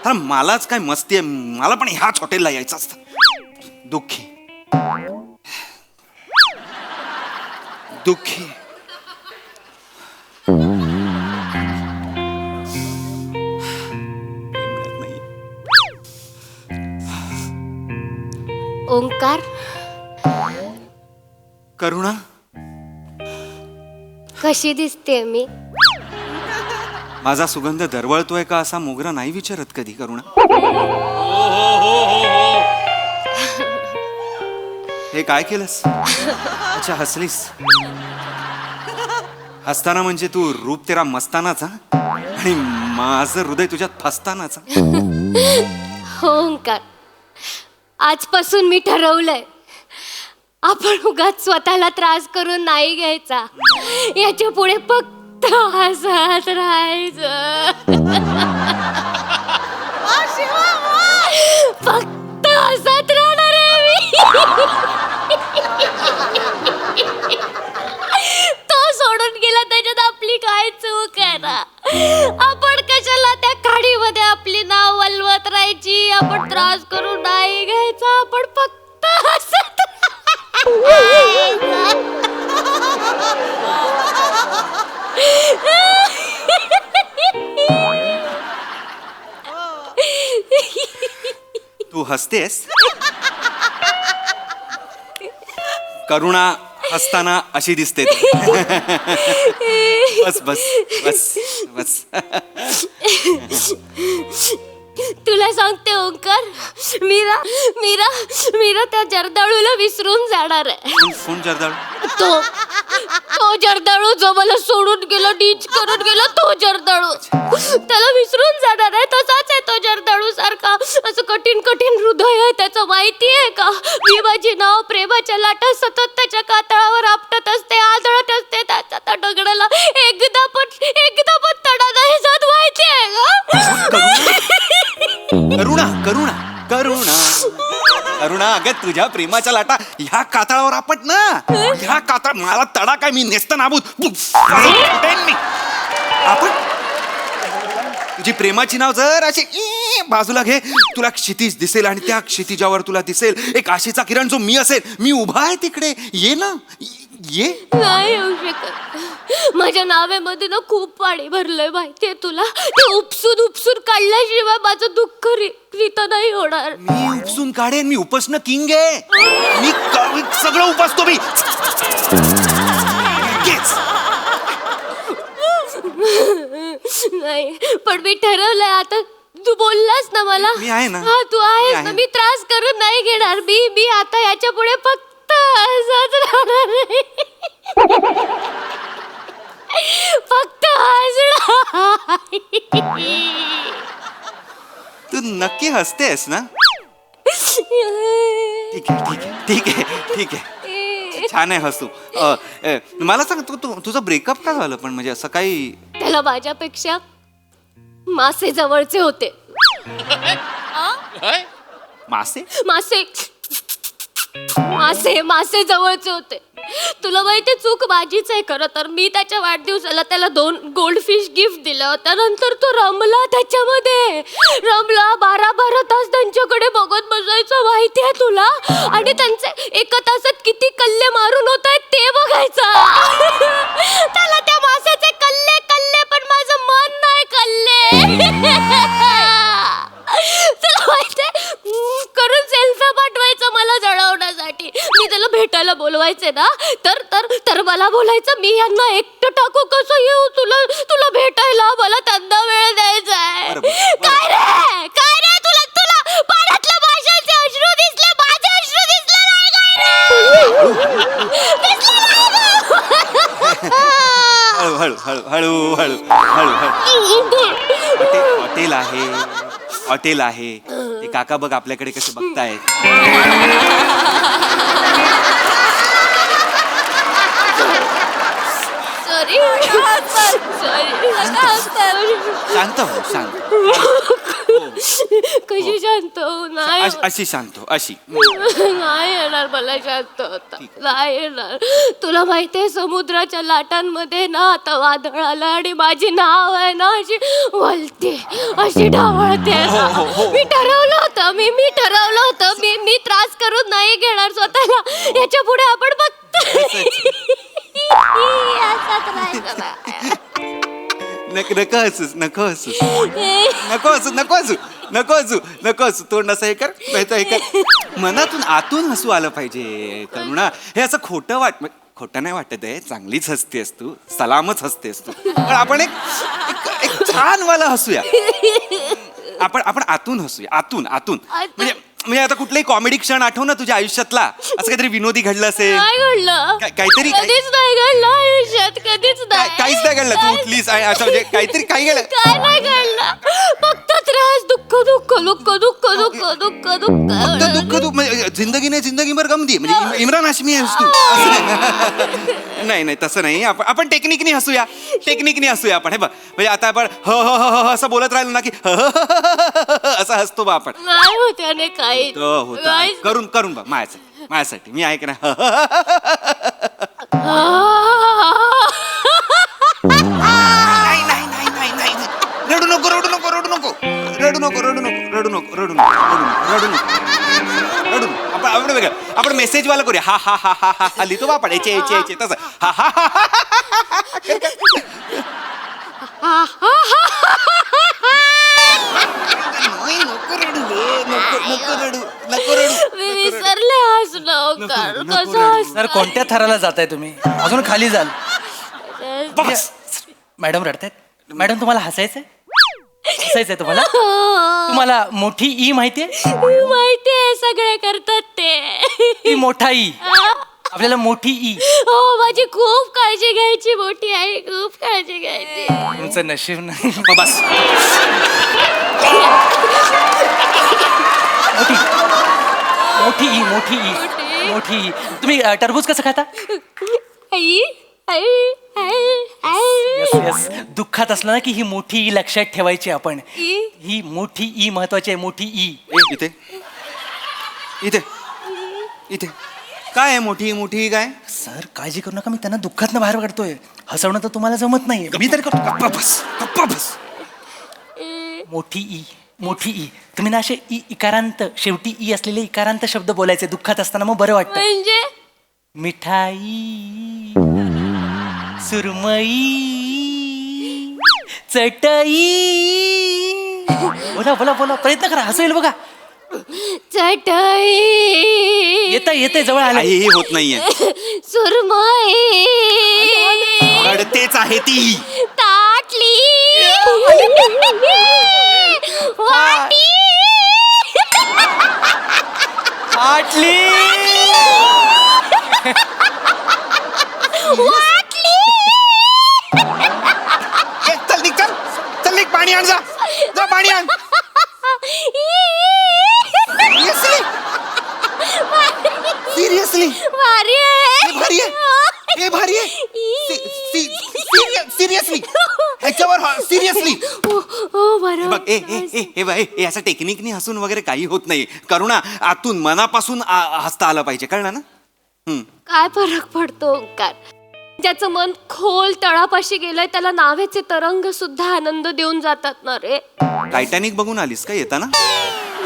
अरे मलाच काय मस्ती आहे, मला पण ह्याच हॉटेलला यायचं असतं. दुःखी दुःखी. ओंकार, करुणा कशी दिसते मी? माझा सुगंध दरवळतोय का असा मोगरा नाही विचारत कधी करुणा. हे काय केलंस? अच्छा हसलीस. हसताना म्हणजे तू रूप तेरा मस्तानाचा आणि माझं हृदय तुझ्यात फसतानाचा. हो ओंकार, आजपासून मी ठरवलंय आपण उगाच स्वतःला त्रास करून नाही घ्यायचा. याच्या पुढे फक्त हसत राहायचं. फक्त हसत राहणार आहे मी. तो सोडून गेला त्याच्यात आपली काय चूक आहे ना. आपण कशाला त्या खाडीमध्ये आपली नाव वलवत राहायची. आपण त्रास करून नाही घ्यायचा. आपण फक्त हसत तू हसतेस. करुणा हसताना अशी दिसते. बस बस बस बस. तुला सांगते ओंकार, मीरा मीरा मीरा त्या जर्दाळूला विसरून जाणार आहे. कोण जर्दाळू? तो जर्दाळू जो मला सोडून गेला, डीच करून गेला, तो जर्दाळू. त्याला विसरून जाणार आहे. तसाच आहे तो जर्दाळू सारखा. असं कठीण कठीण हृदय आहे त्याचं, माहिती आहे का? मी माझी नाव प्रेमाच्या लाटा सतत त्याच्या कातळावर आपटत असते, आदळत असते. त्याच्या त्या दगडाला एकदा पण तडा नाही जात, माहिती आहे का? करुणा करुणा करुणा करुणा अगं तुझ्या प्रेमाच्या लाटा ह्या कातळावर आपट ना. ह्या कातळ मला तडा काय मी नेस्त नाबूत आपण तुझी प्रेमाची नाव जर अशी बाजूला घे, तुला क्षितिज दिसेल आणि त्या क्षितिजावर तुला दिसेल एक आशेचा किरण जो मी असेल. मी उभा आहे तिकडे, ये ना ये. नाही येऊ शकत. माझ्या नावेमध्ये ना खूप पाणी भरलंय माहितीये तुला. ते उपसून उपसून काढल्याशिवाय माझं दुःख रीत नाही होणार. मी उपसून काढेन, मी उपसणं किंग आहे. मी सगळं उपसतो मी. नाही पण मी ठरवलंय आता. तू बोललास ना मला. मी आहे ना. हा तू आहेस आहे. ना. मी त्रास करून नाही घेणार. मी आता याच्या पुढे फक्त हसत राहणार आहे. फक्त हसणार. तू नक्की हसतेस ना? ठीक आहे ठीक आहे ठीक आहे ठीक आहे. छान आहे हसू. मला सांग तुझं ब्रेकअप का झालं पण, म्हणजे असं काही? त्याला माझ्यापेक्षा मासे जवळचे होते. मासे मासे मासे मासे जवळचे होते. तुला माहिती चूक माझीच आहे खरं तर. मी त्याच्या वाढदिवसाला त्याला 2 गोल्ड फिश गिफ्ट दिलं होतं. नंतर तो रमला त्याच्यामध्ये. रमला 12-12 तास त्यांच्याकडे बघत बसायचं माहिती आहे तुला. आणि त्यांचे एका तासात किती कल्ले मारून होत आहेत ते बघायचा. त्याला त्या माशाचे कल्ले कल्ले पण माझं मन नाही कल्ले. तुला माहितीये करून सेल्फ्या पाठवायचं मला जळवण्यासाठी. मी त्याला भेटायला बोलवायचे ना तर तर तर मला बोलायचं मी यांना एकटं टाकू कसं येऊ तुला तुला भेटायला. मला त्यांना वेळ द्यायचा आहे. काय रे तुला तुला पाण्यातल्या माशांचे अश्रू दिसले, माझे अश्रू दिसले नाही काय रे? हळू हळू हळू हळू हळू हळू. हॉटेल आहे, हॉटेल आहे. ते काका बघ आपल्याकडे कसे बघतायत. सॉरी शांत हो शांत. कशी शांत हो? नाही अशी शांत हो अशी. नाही येणार मला शांत होता. नाही येणार. तुला माहितीये समुद्राच्या लाटांमध्ये ना आता वादळ आलं आणि माझी नाव आहे ना अशी वलते अशी ढावळते. मी ठरवलं होतं मी ठरवलं होतं मी त्रास करून नाही घेणार स्वतःला. याच्या पुढे आपण फक्त असंच राहायचं ना. नको हसूस नको हसूस नको हसू नको हसू नको हसू नको हसू. तोंड असं हे कर, हे कर. मनातून आतून हसू आलं पाहिजे करुणा. हे असं खोटं नाही वाटत आहे. चांगलीच हसतेस तू, सलामच हसतेस तू. पण आपण एक छान वाला हसूया. आपण आतून हसूया. आतून आतून म्हणजे आता कुठलाही कॉमेडी क्षण आठव ना तुझ्या आयुष्यातला. असं काहीतरी विनोदी घडलं असेल. नाही घडलं. काहीतरी कधीच नाही घडलं आयुष्यात. कधीच नाही. काहीच नाही घडलं. तू उठलीस आणि असं म्हणजे काहीतरी काही घडलं. काय नाही घडलं. फक्त त्रास दुःख दुःख दुःख दुःख दुःख दुःख दुःख दुःख तू म्हणजे जिंदगी नाही जिंदगीभर गमती म्हणजे इम्रान हाशमी आहेस तू. नाही नाही तसं नाही. आपण टेक्निकनी हसूया. टेक्निकनी हसूया आपण. हे बघ म्हणजे आता आपण ह ह ह ह असं बोलत राहिलो ना की असं हसतो बा आपण. नाही होत्याने काही करून करून बघ माझ्यासाठी मी आहे की नाही. नाही नाही नाही नाही नाही. रडू नको रडू नको रडू नको रडू नको रडू नको रडू नको रडू नको रडू नको रडू नको. आपण वेगळं आपण मेसेज वाला करूया. हा हा हा हा हा हा लिहितो बा आपण याचे याचे याचे तसं. हा हा हा नको रडू नको रडू नको रडू. मी विसरले हसणं. कसं सर कोणत्या थराला जाताय तुम्ही? अजून खाली जाल. बस. मॅडम रडतायत. मॅडम तुम्हाला हसायचंय? हसायचंय तुम्हाला? तुम्हाला मोठी ई माहितीये? माहितीये सगळे करतात ते. ती मोठा ई. आपल्याला मोठी ई. हो माझी खूप काळजी घ्यायची मोठी आई. खूप काळजी घ्यायची. तुमचं नशीब नाही. बस. मोठी ई मोठी ई मोठी ई. तुम्ही टरबूज कसं खाता? आई आई आई यस यस. दुःखात असलं ना की ही मोठी ई लक्षात ठेवायची आपण. ई? ही मोठी ई महत्वाची आहे. मोठी ई. इथे इथे इथे काय आहे मोठी मोठी काय सर काळजी करू नका, मी त्यांना दुःखातनं बाहेर काढतोय. हसवणं तर तुम्हाला जमत नाहीये, मी तरी करतो. गप्पा बस. मोठी ई, मोठी ई. तुम्ही ना असे इकारांत, शेवटी ई असलेले इकारांत शब्द बोलायचे दुःखात असताना, मग बरं वाटतं. म्हणजे मिठाई, सुरमई, चटई. बोला बोला बोला, प्रयत्न करा, हसू येईल बघा. चटई, येतंय जवळ आलं. काही होत नाहीये. सुरमई, रडतेच आहे ती. ताटली, वाटी, आटली. चल निघ, चल निघ, पाणी आण, जा पाणी आण. सिरियसली भारी आहे. हे भारी आहे. सिरियसली ह्याच्यावर सिरियसली हो बरं. बघ. हे बघ, हे असं टेक्निकनी हसून वगैरे काही होत नाही. करुणा, आतून मनापासून हसता आलं पाहिजे, कळलं ना? काय फरक पडतो ओंकार? ज्याचं मन खोल तळापाशी गेलंय त्याला नावेचे तरंग सुद्धा आनंद देऊन जातात ना रे. टायटॅनिक बघून आलीस का येताना?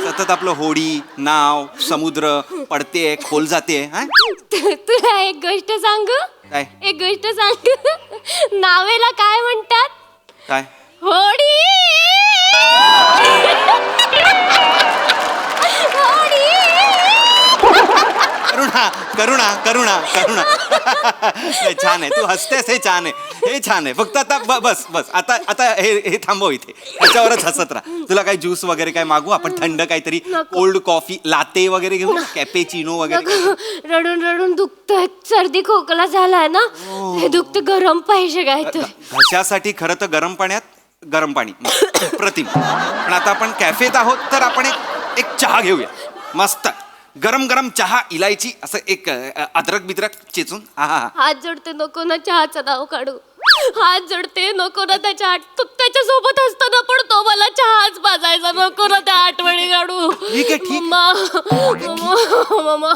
सतत आपलं होडी, नाव, समुद्र पडते, खोल जाते. तुला एक गोष्ट सांगू? काय? एक गोष्ट सांगू? नावेला काय म्हणतात? काय? होडी. होडी. करुणा करुणा करुणा करुणा. नाही, छान आहे, तू हसतेस, हे छान आहे, हे छान आहे. फक्त आता बस बस, आता आता हे थांबव इथे, ह्याच्यावरच हसत राहा. तुला काही ज्यूस वगैरे काय मागू आपण? थंड काहीतरी, कोल्ड कॉफी, लाते वगैरे घेऊ, कॅपेचिनो वगैरे. रडून रडून दुखतोय, सर्दी खोकला झालाय ना, हे दुखत गरम पाहिजे काय तर. घशासाठी खरं तर गरम पाण्यात गरम पाणी प्रतिम. पण आता आपण कॅफेत आहोत तर आपण एक चहा घेऊया, मस्त गरम गरम चहा, इलायची, असं एक अद्रक बिद्रक चेचून. हात जोडते, नको ना चहाचं नाव काढू. हात जोडते, नको ना त्याच्या सोबत असताना पण तो मला चहाच पाजायचा, नको ना त्या आठवणी काढू. ठीक आहे, ठीक. मम्मा,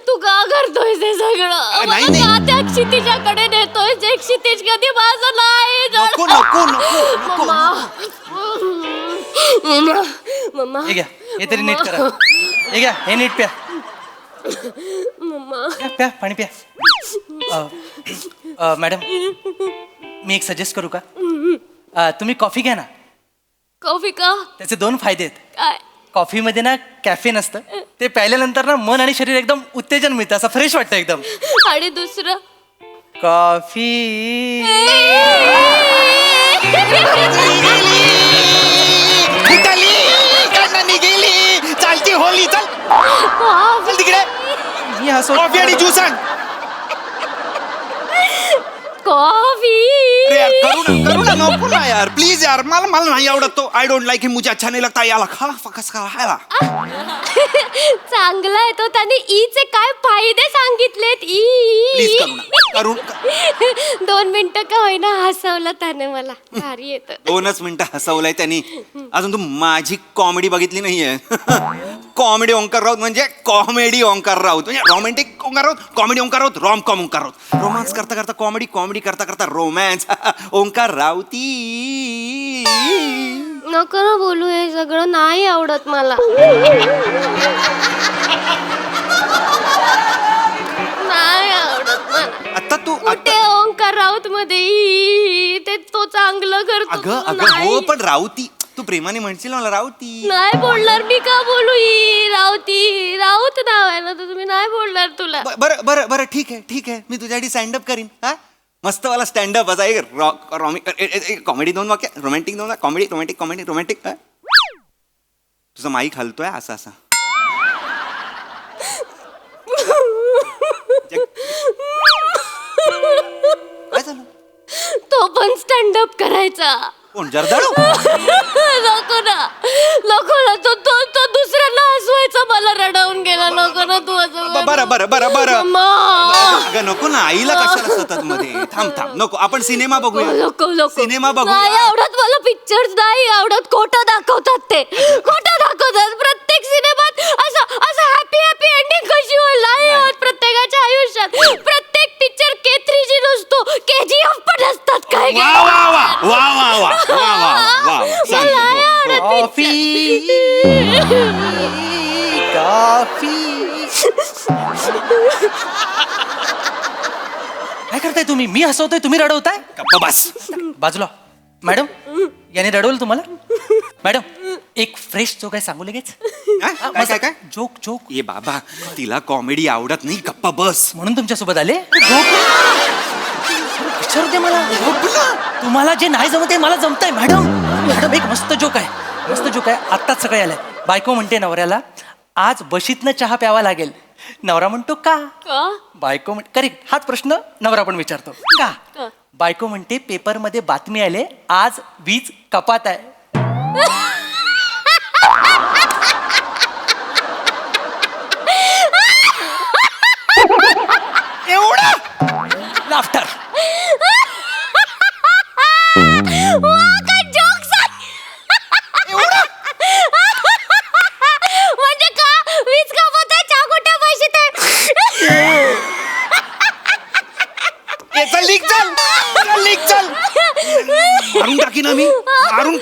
तू का करतोय हे सगळं? नाही, मला नाही. का त्या क्षितिजाकडे नेतोय जे क्षितिज कधी माझं नाही. नको नको नको मम्मा, हे घ्या, हे तरी नीट करा. हे घ्या, हे नीट प्या. मम्मा. प्या पाणी प्या. मॅडम, मी एक सजेस्ट करू का? तुम्ही कॉफी घ्या ना. कॉफी का? त्याचे 2 फायदे आहेत. काय? कॉफीमध्ये ना कॅफेन असतं, ते प्यायल्यानंतर ना मन आणि शरीर एकदम उत्तेजन मिळतं, असं फ्रेश वाटतं एकदम. आणि दुसरं? कॉफी. गेली चालती होली. चल चल तिकडे, मी हसो. कॉफी आणि ज्यूस आण. कॉफी. अरे यार, करुणा नको ना यार, प्लीज यार. मला नाही आवडत तो. आय डोंट लाईक हिम, मुझे अच्छा नहीं लगता. याला खा फकस खा हायला. चांगला आहे तो. त्याने ईचे काय फायदे सांगितलेत. प्लीज करुणा. 2 मिनिटं का होईना हसवलं त्याने मला. भारी येत. 2च मिनिटं हसवलंय त्यांनी. अजून तू माझी कॉमेडी बघितली नाहीये. कॉमेडी ओंकार राऊत म्हणजे कॉमेडी ओंकार राऊत, म्हणजे romantic Omkar Raut, comedy Omkar Raut, rom com Omkar Raut. Romance करता करता कॉमेडी, कॉमेडी करता करता रोमॅन्स. ओंकार राऊती. नको ना बोलू, हे सगळं नाही आवडत मला. नाही आवडत मला. आता तू कुठे ओंकार राऊत मध्ये ते तो चांगलं करतो. अगं अगं नाही. हो, पण राऊती तू प्रेमाने म्हणशील मला राऊती. नाही बोलणार मी, का बोलू? राऊती, राऊत नाव आहे ना, तर तुम्ही नाही बोलणार. तुला बरं बरं बरं, ठीक आहे ठीक आहे, मी तुझ्यासाठी स्टँडअप करीन. हा, मस्त वाला स्टँडअप असा एक कॉमेडी 2 वाक्य, romantic 2 comedy, romantic comedy, romantic. तुझा माईक हलतोय असा असा. काय झालं? तो पण स्टँडअप करायचा. कोण, जर्दाळू? नको ना, नको ना. तो दुसऱ्यांना हसवायचा, मला रडवून गेला. नको ना तू असं. बरं बरं बरं बरं. अगं नको ना, आईला कशाला सतत मध्ये. थांब थांब, नको, आपण सिनेमा बघूया. नको नको. सिनेमा नाही बघूया. आवडत मला पिक्चर्स, नाही आवडत. खोटं दाखवतात ते, खोटं दाखवतात प्रत्येक सिनेमात. असं असं हॅपी हॅपी वा वा वा वा वा वा वा वा वा सांगतो हो. कॉफी काय करताय तुम्ही? मी हसवतोय, तुम्ही रडवताय. गप्प बस. बाजूला. मॅडम, याने रडवलं तुम्हाला? मॅडम, एक फ्रेश जोक आहे, सांगू लगेच. काय काय काय जोक जोक. ये बाबा तिला कॉमेडी आवडत नाही. गप्प बस. म्हणून तुमच्यासोबत आले. विचारू दे मला. तुम्हाला जे नाही जमत मला जमतंय. मॅडम, मॅडम एक मस्त जोक आहे, मस्त जोक आहे. आत्ताच सकाळी आलाय. बायको म्हणते नवऱ्याला, आज बशीतनं चहा प्यावा लागेल. नवरा म्हणतो का? बायको म्हणते, करेक्ट, हाच प्रश्न नवरा पण विचारतो, का? बायको म्हणते, पेपरमध्ये बातमी आले, आज वीज कपात आहे. एवढा लाफ्टर. म्हणजे का वीज कापत आहे, चहा कुठे बशीत आहे? चल लीक चल चल लीक चल. मारून टाकी ना मी. मारून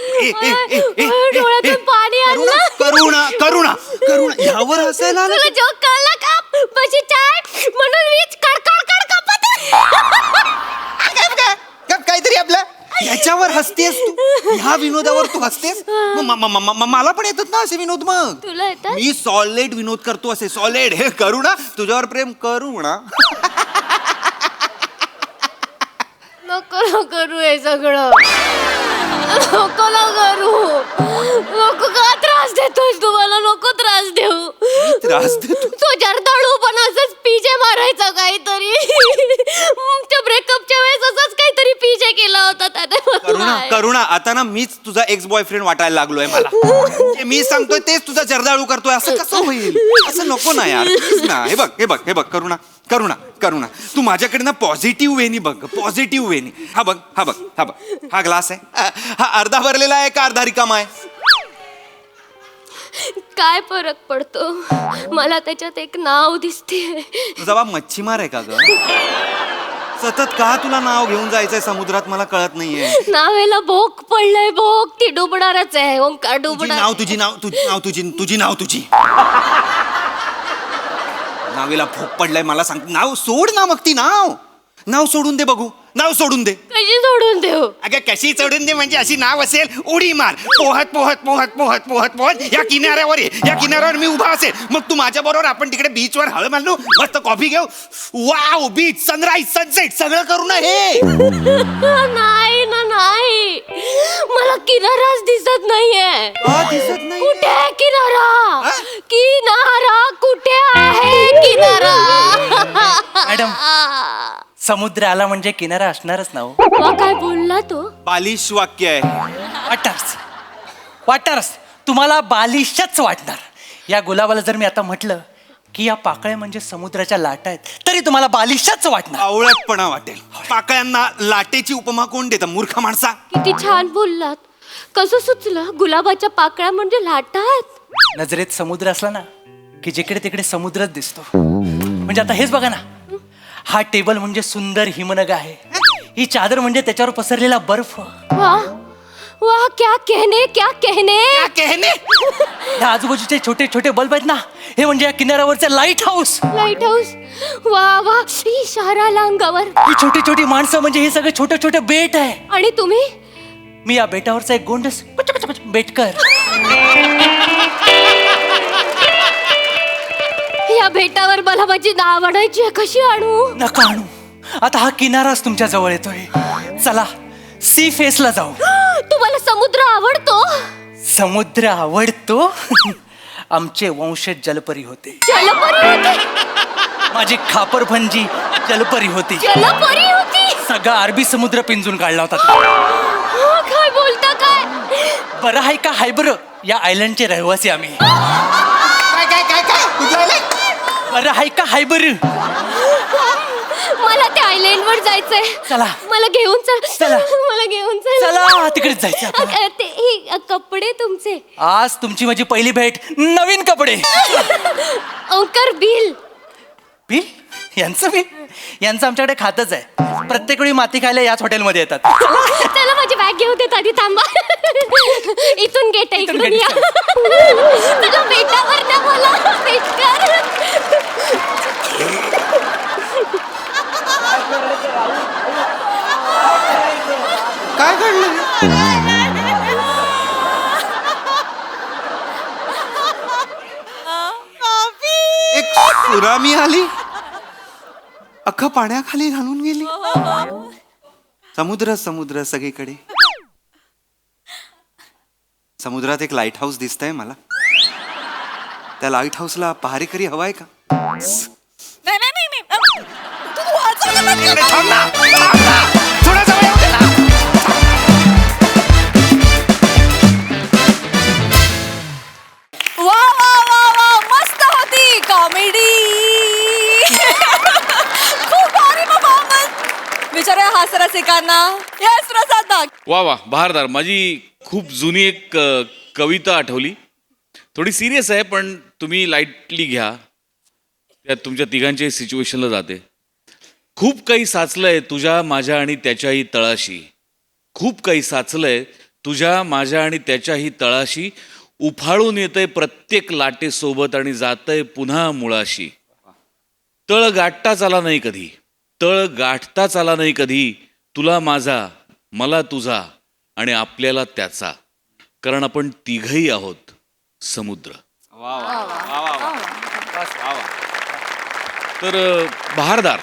डोळ्यातून पाणी आणलं. करुणा करुणा करुणा ह्यावर हसायला आलं. तुला जोक कळला का? बशीत चाय म्हणून वीज कडकड कापत काहीतरी आपलं ह्याच्यावर हसतेस तू. ह्या विनोदावर तू हसतेस. मला पण येतात ना असे विनोद. मग तुला येतात? मी सॉलिड विनोद करतो असे. सॉलिड. हे करुणा, तुझ्यावर प्रेम करुणा. नको करू हे सगळं. नको ना करू. नको, का त्रास देतोयस तुम्हाला? नको त्रास देऊ. त्रास देतो. तो जर्दाळू पण असंच पीजे मारायचा काहीतरी. त्या ब्रेकअपच्या वेळेस असंच काहीतरी पीजे केला होता त्याने. करुणा करुणा आता ना मीच तुझा एक्स बॉयफ्रेंड वाटायला लागलोय मला. जे मी सांगतोय तेच तुझा जर्दाळू करतोय. असं कसं होईल? असं नको ना यार. प्लीज ना. हे बघ हे बघ हे बघ करुणा करुणा करुणा तू माझ्याकडे ना पॉझिटिव्ह वेनी बघ. पॉझिटिव्ह वेनी. हा बघ हा बघ हा बघ. हा ग्लास आहे. हा अर्धा भरलेला आहे का अर्धा रिकामा आहे? काय फरक पडतो? मला त्याच्यात एक नाव दिसते. तुझा बाप मच्छीमार आहे का ग? सतत का तुला नाव घेऊन जायचंय समुद्रात मला कळत नाहीये. नावेला भोक पडलंय. भोक ती डुबणारच आहे. ओंकार तुझी डुबणार. नाव तुझी नाव तुझी नाव तुझी तुझी नाव तुझी नावेला भोक पडलाय मला सांग. नाव सोड ना. मग ती नाव सोडून दे बघू. नाव सोडून दे. कशी सोडून देऊ? अगं कशी सोडून दे म्हणजे अशी नाव असेल, उडी मार. पोहत पोहत पोहत पोहत पोहत पोहत या किनाऱ्यावर ये. या किनाऱ्यावर मी उभा असेल. मग तू माझ्या बरोबर आपण तिकडे बीचवर हळ मारलो. मस्त कॉफी घेऊ. वाव बीच सनराईज सनसेट सगळं करू ना. हे नाही ना, नाही. मला किनाराच दिसत नाहीये. दिसत नाही. कुठे आहे किनारा? किनारा कुठे आहे? किनारा. मॅडम, समुद्र आला म्हणजे किनारा असणारच ना हो. काय बोलला तो? बालिश वाक्य आहे. वाटणारच. तुम्हाला बालिशच वाटणार. या गुलाबाला जर मी आता म्हटलं की या पाकळ्या म्हणजे समुद्राच्या लाटा आहेत, तरी तुम्हाला बालिशच वाटणार. आवळतपणा वाटेल. पाकळ्यांना लाटेची उपमा कोण देतं? मूर्ख माणसा. किती छान बोललात. कसं सुचलं? गुलाबाच्या पाकळ्या म्हणजे लाटा आहेत. नजरेत समुद्र असला ना की जिकडे तिकडे समुद्रच दिसतो. म्हणजे आता हेच बघा ना. हा टेबल म्हणजे सुंदर हिमनग आहे. ही चादर म्हणजे त्याच्यावर पसरलेला बर्फ. वाह वाह, क्या कहने क्या कहने. या आजूबाजूचे छोटे छोटे बल्ब आहेत ना, हे म्हणजे या किनाऱ्यावरचे लाईट हाऊस. Light house. वा वा, इशारा आला अंगावर. ही छोटी छोटी माणसं म्हणजे हे सगळे छोटे छोटे बेट आहे. आणि तुम्ही? मी या बेटावरचा एक गोंडस बेटकर. या बेटावर मला माझी नाव आणायची आहे. कशी आणू? नका आणू. आता हा किनाराच तुमच्या जवळ येतोय. चला सी फेसला जाऊ. तुम्हाला समुद्र आवडतो? समुद्र आवडतो. आमचे वंशज जलपरी होते. जलपरी होती? माझी खापरभंजी जलपरी होती. जलपरी होती? सगळा अरबी समुद्र पिंजून काढला होता. काय बोलता काय? बरं आहे का हायबर या आयलंडचे रहिवासी आम्ही. बरं आहे का हायबर? मला त्या आयलँड वर जायचंय. चला. मला घेऊन चल. चला. मला घेऊन चल. चला तिकडेच जायचं आपल्याला. ते कपडे तुमचे. आज तुमची माझी पहिली भेट. नवीन कपडे. ओंकार बिल. बिल यांचं बिल यांचं आमच्याकडे खातच आहे. प्रत्येक वेळी माती खायला याच हॉटेलमध्ये येतात. चला माझी बॅग घेऊ देत आधी थांबा. इथून गेट आहे, इकडून या. चला बेटावर ना मला बेटकर. काय घडलं? एक सुनामी आली, अख्खं पाण्याखाली घालून गेली. समुद्र समुद्र सगळीकडे. समुद्रात एक लाईट हाऊस दिसतंय मला. त्या लाईट हाऊसला पहारेकरी हवाय का? नाही नाही नाही नाही. तू वाचवलं नाही का? थांब ना, थांब ना. थोडं जवळ येऊ दे ना. वा वा वा वा, मस्त होती कॉमेडी. खूप भारी परफॉर्मन्स. विचारूया हास्यरसिकांना. येस प्रसाद नाग. वा वा बहारदार. माझी खूप जुनी एक कविता आठवली. थोडी सिरियस आहे पण तुम्ही लाईटली घ्या. त्यात तुमच्या तिघांच्या सिच्युएशनला जाते. खूप काही साचलंय तुझ्या माझ्या आणि त्याच्याही तळाशी. खूप काही साचलंय तुझ्या माझ्या आणि त्याच्याही तळाशी. उफाळून येतंय प्रत्येक लाटेसोबत आणि जातंय पुन्हा मुळाशी. तळ गाठताच आला नाही कधी. तळ गाठताच आला नाही कधी. तुला माझा, मला तुझा आणि आपल्याला त्याचा. कारण आपण तिघही आहोत समुद्र. तर बहारदार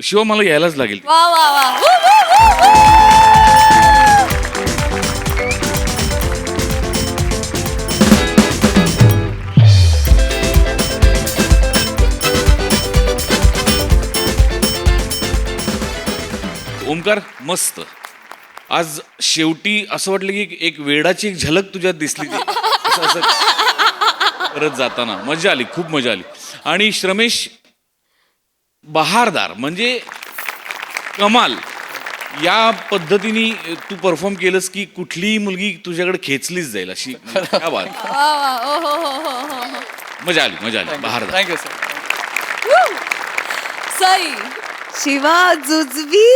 शिवा मला यायलाच लागेल. वा वा वा. Woo, woo, woo, woo. Omkar मस्त. आज शेवटी असं वाटलं की एक वेडाची एक झलक तुझ्यात दिसली. असं परत जाताना मजा आली, खूप मजा आली. आणि श्रमेश बहारदार म्हणजे कमाल. या पद्धतीने तू परफॉर्म केलंस की कुठलीही मुलगी तुझ्याकडे खेचलीच जाईल अशी. क्या बात. वा वा. ओ हो हो हो हो हो. मजा आली बहारदार. Thank you sir. सई. शिवा जुजबी.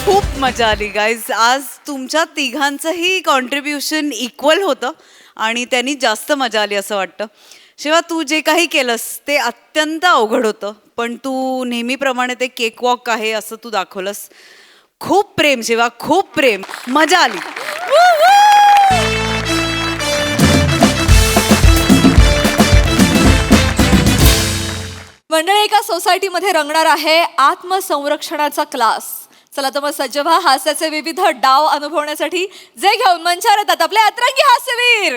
खूप मजा आली गाईज. आज तुमच्या तिघांचंही कॉन्ट्रीब्युशन इक्वल होतं आणि त्यांनी जास्त मजा आली असं वाटतं. शिवा तू जे काही केलंस ते अत्यंत अवघड होतं, पण तू नेहमीप्रमाणे ते केक वॉक आहे असं तू दाखवलंस. खूप प्रेम शिवा, खूप प्रेम. मजा आली. मंडळी, एका सोसायटीमध्ये रंगणार आहे आत्मसंरक्षणाचा क्लास. चला तर मग सज्ज व्हा हास्याचे विविध डाव अनुभवण्यासाठी. जे घेऊन मंचावर येतात आपले अतरंगी हास्यवीर.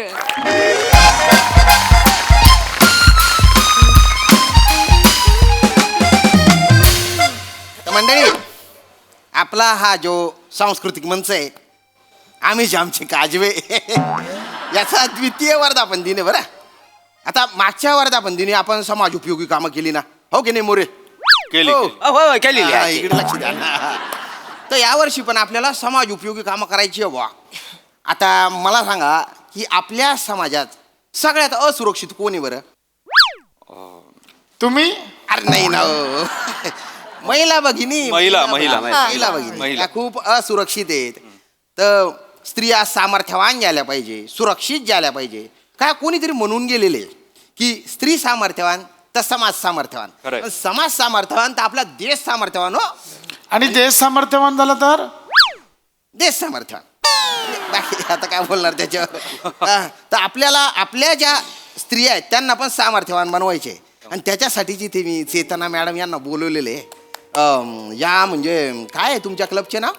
मंडळी, आपला हा जो सांस्कृतिक मंच आहे, आम्ही आमचे काजवे, याचा द्वितीय वर्धापन दिन आहे बरं. आता मागच्या वर्धापन दिनी आपण समाज उपयोगी कामं केली ना, हो की नाही मोरे? केली हो. केलेली हा, आहे. इकडे लक्ष द्या ना. तर यावर्षी पण आपल्याला समाज उपयोगी कामं करायची आहे बुवा. आता मला सांगा की आपल्या समाजात सगळ्यात असुरक्षित कोण आहे बरं? तुम्ही अरे नाही ना हो. महिला भगिनी. महिला भगिनी महिला. त्या खूप असुरक्षित आहेत. तर स्त्रिया सामर्थ्यवान झाल्या पाहिजे, सुरक्षित झाल्या पाहिजे. काय कोणीतरी म्हणून गेलेले की स्त्री सामर्थ्यवान तर समाज सामर्थ्यवान. खरंय. पण समाज सामर्थ्यवान तर आपला देश सामर्थ्यवान. हो, आणि देश सामर्थ्यवान झाला तर देश सामर्थ्यवान. बाकी आता काय बोलणार त्याच्यावर. तर आपल्याला आपल्या ज्या स्त्रिया आहेत त्यांना पण सामर्थ्यवान बनवायचे. आणि त्याच्यासाठीची ते मी चेतना मॅडम यांना बोलवलेले. या म्हणजे काय आहे तुमच्या क्लबचे नाव?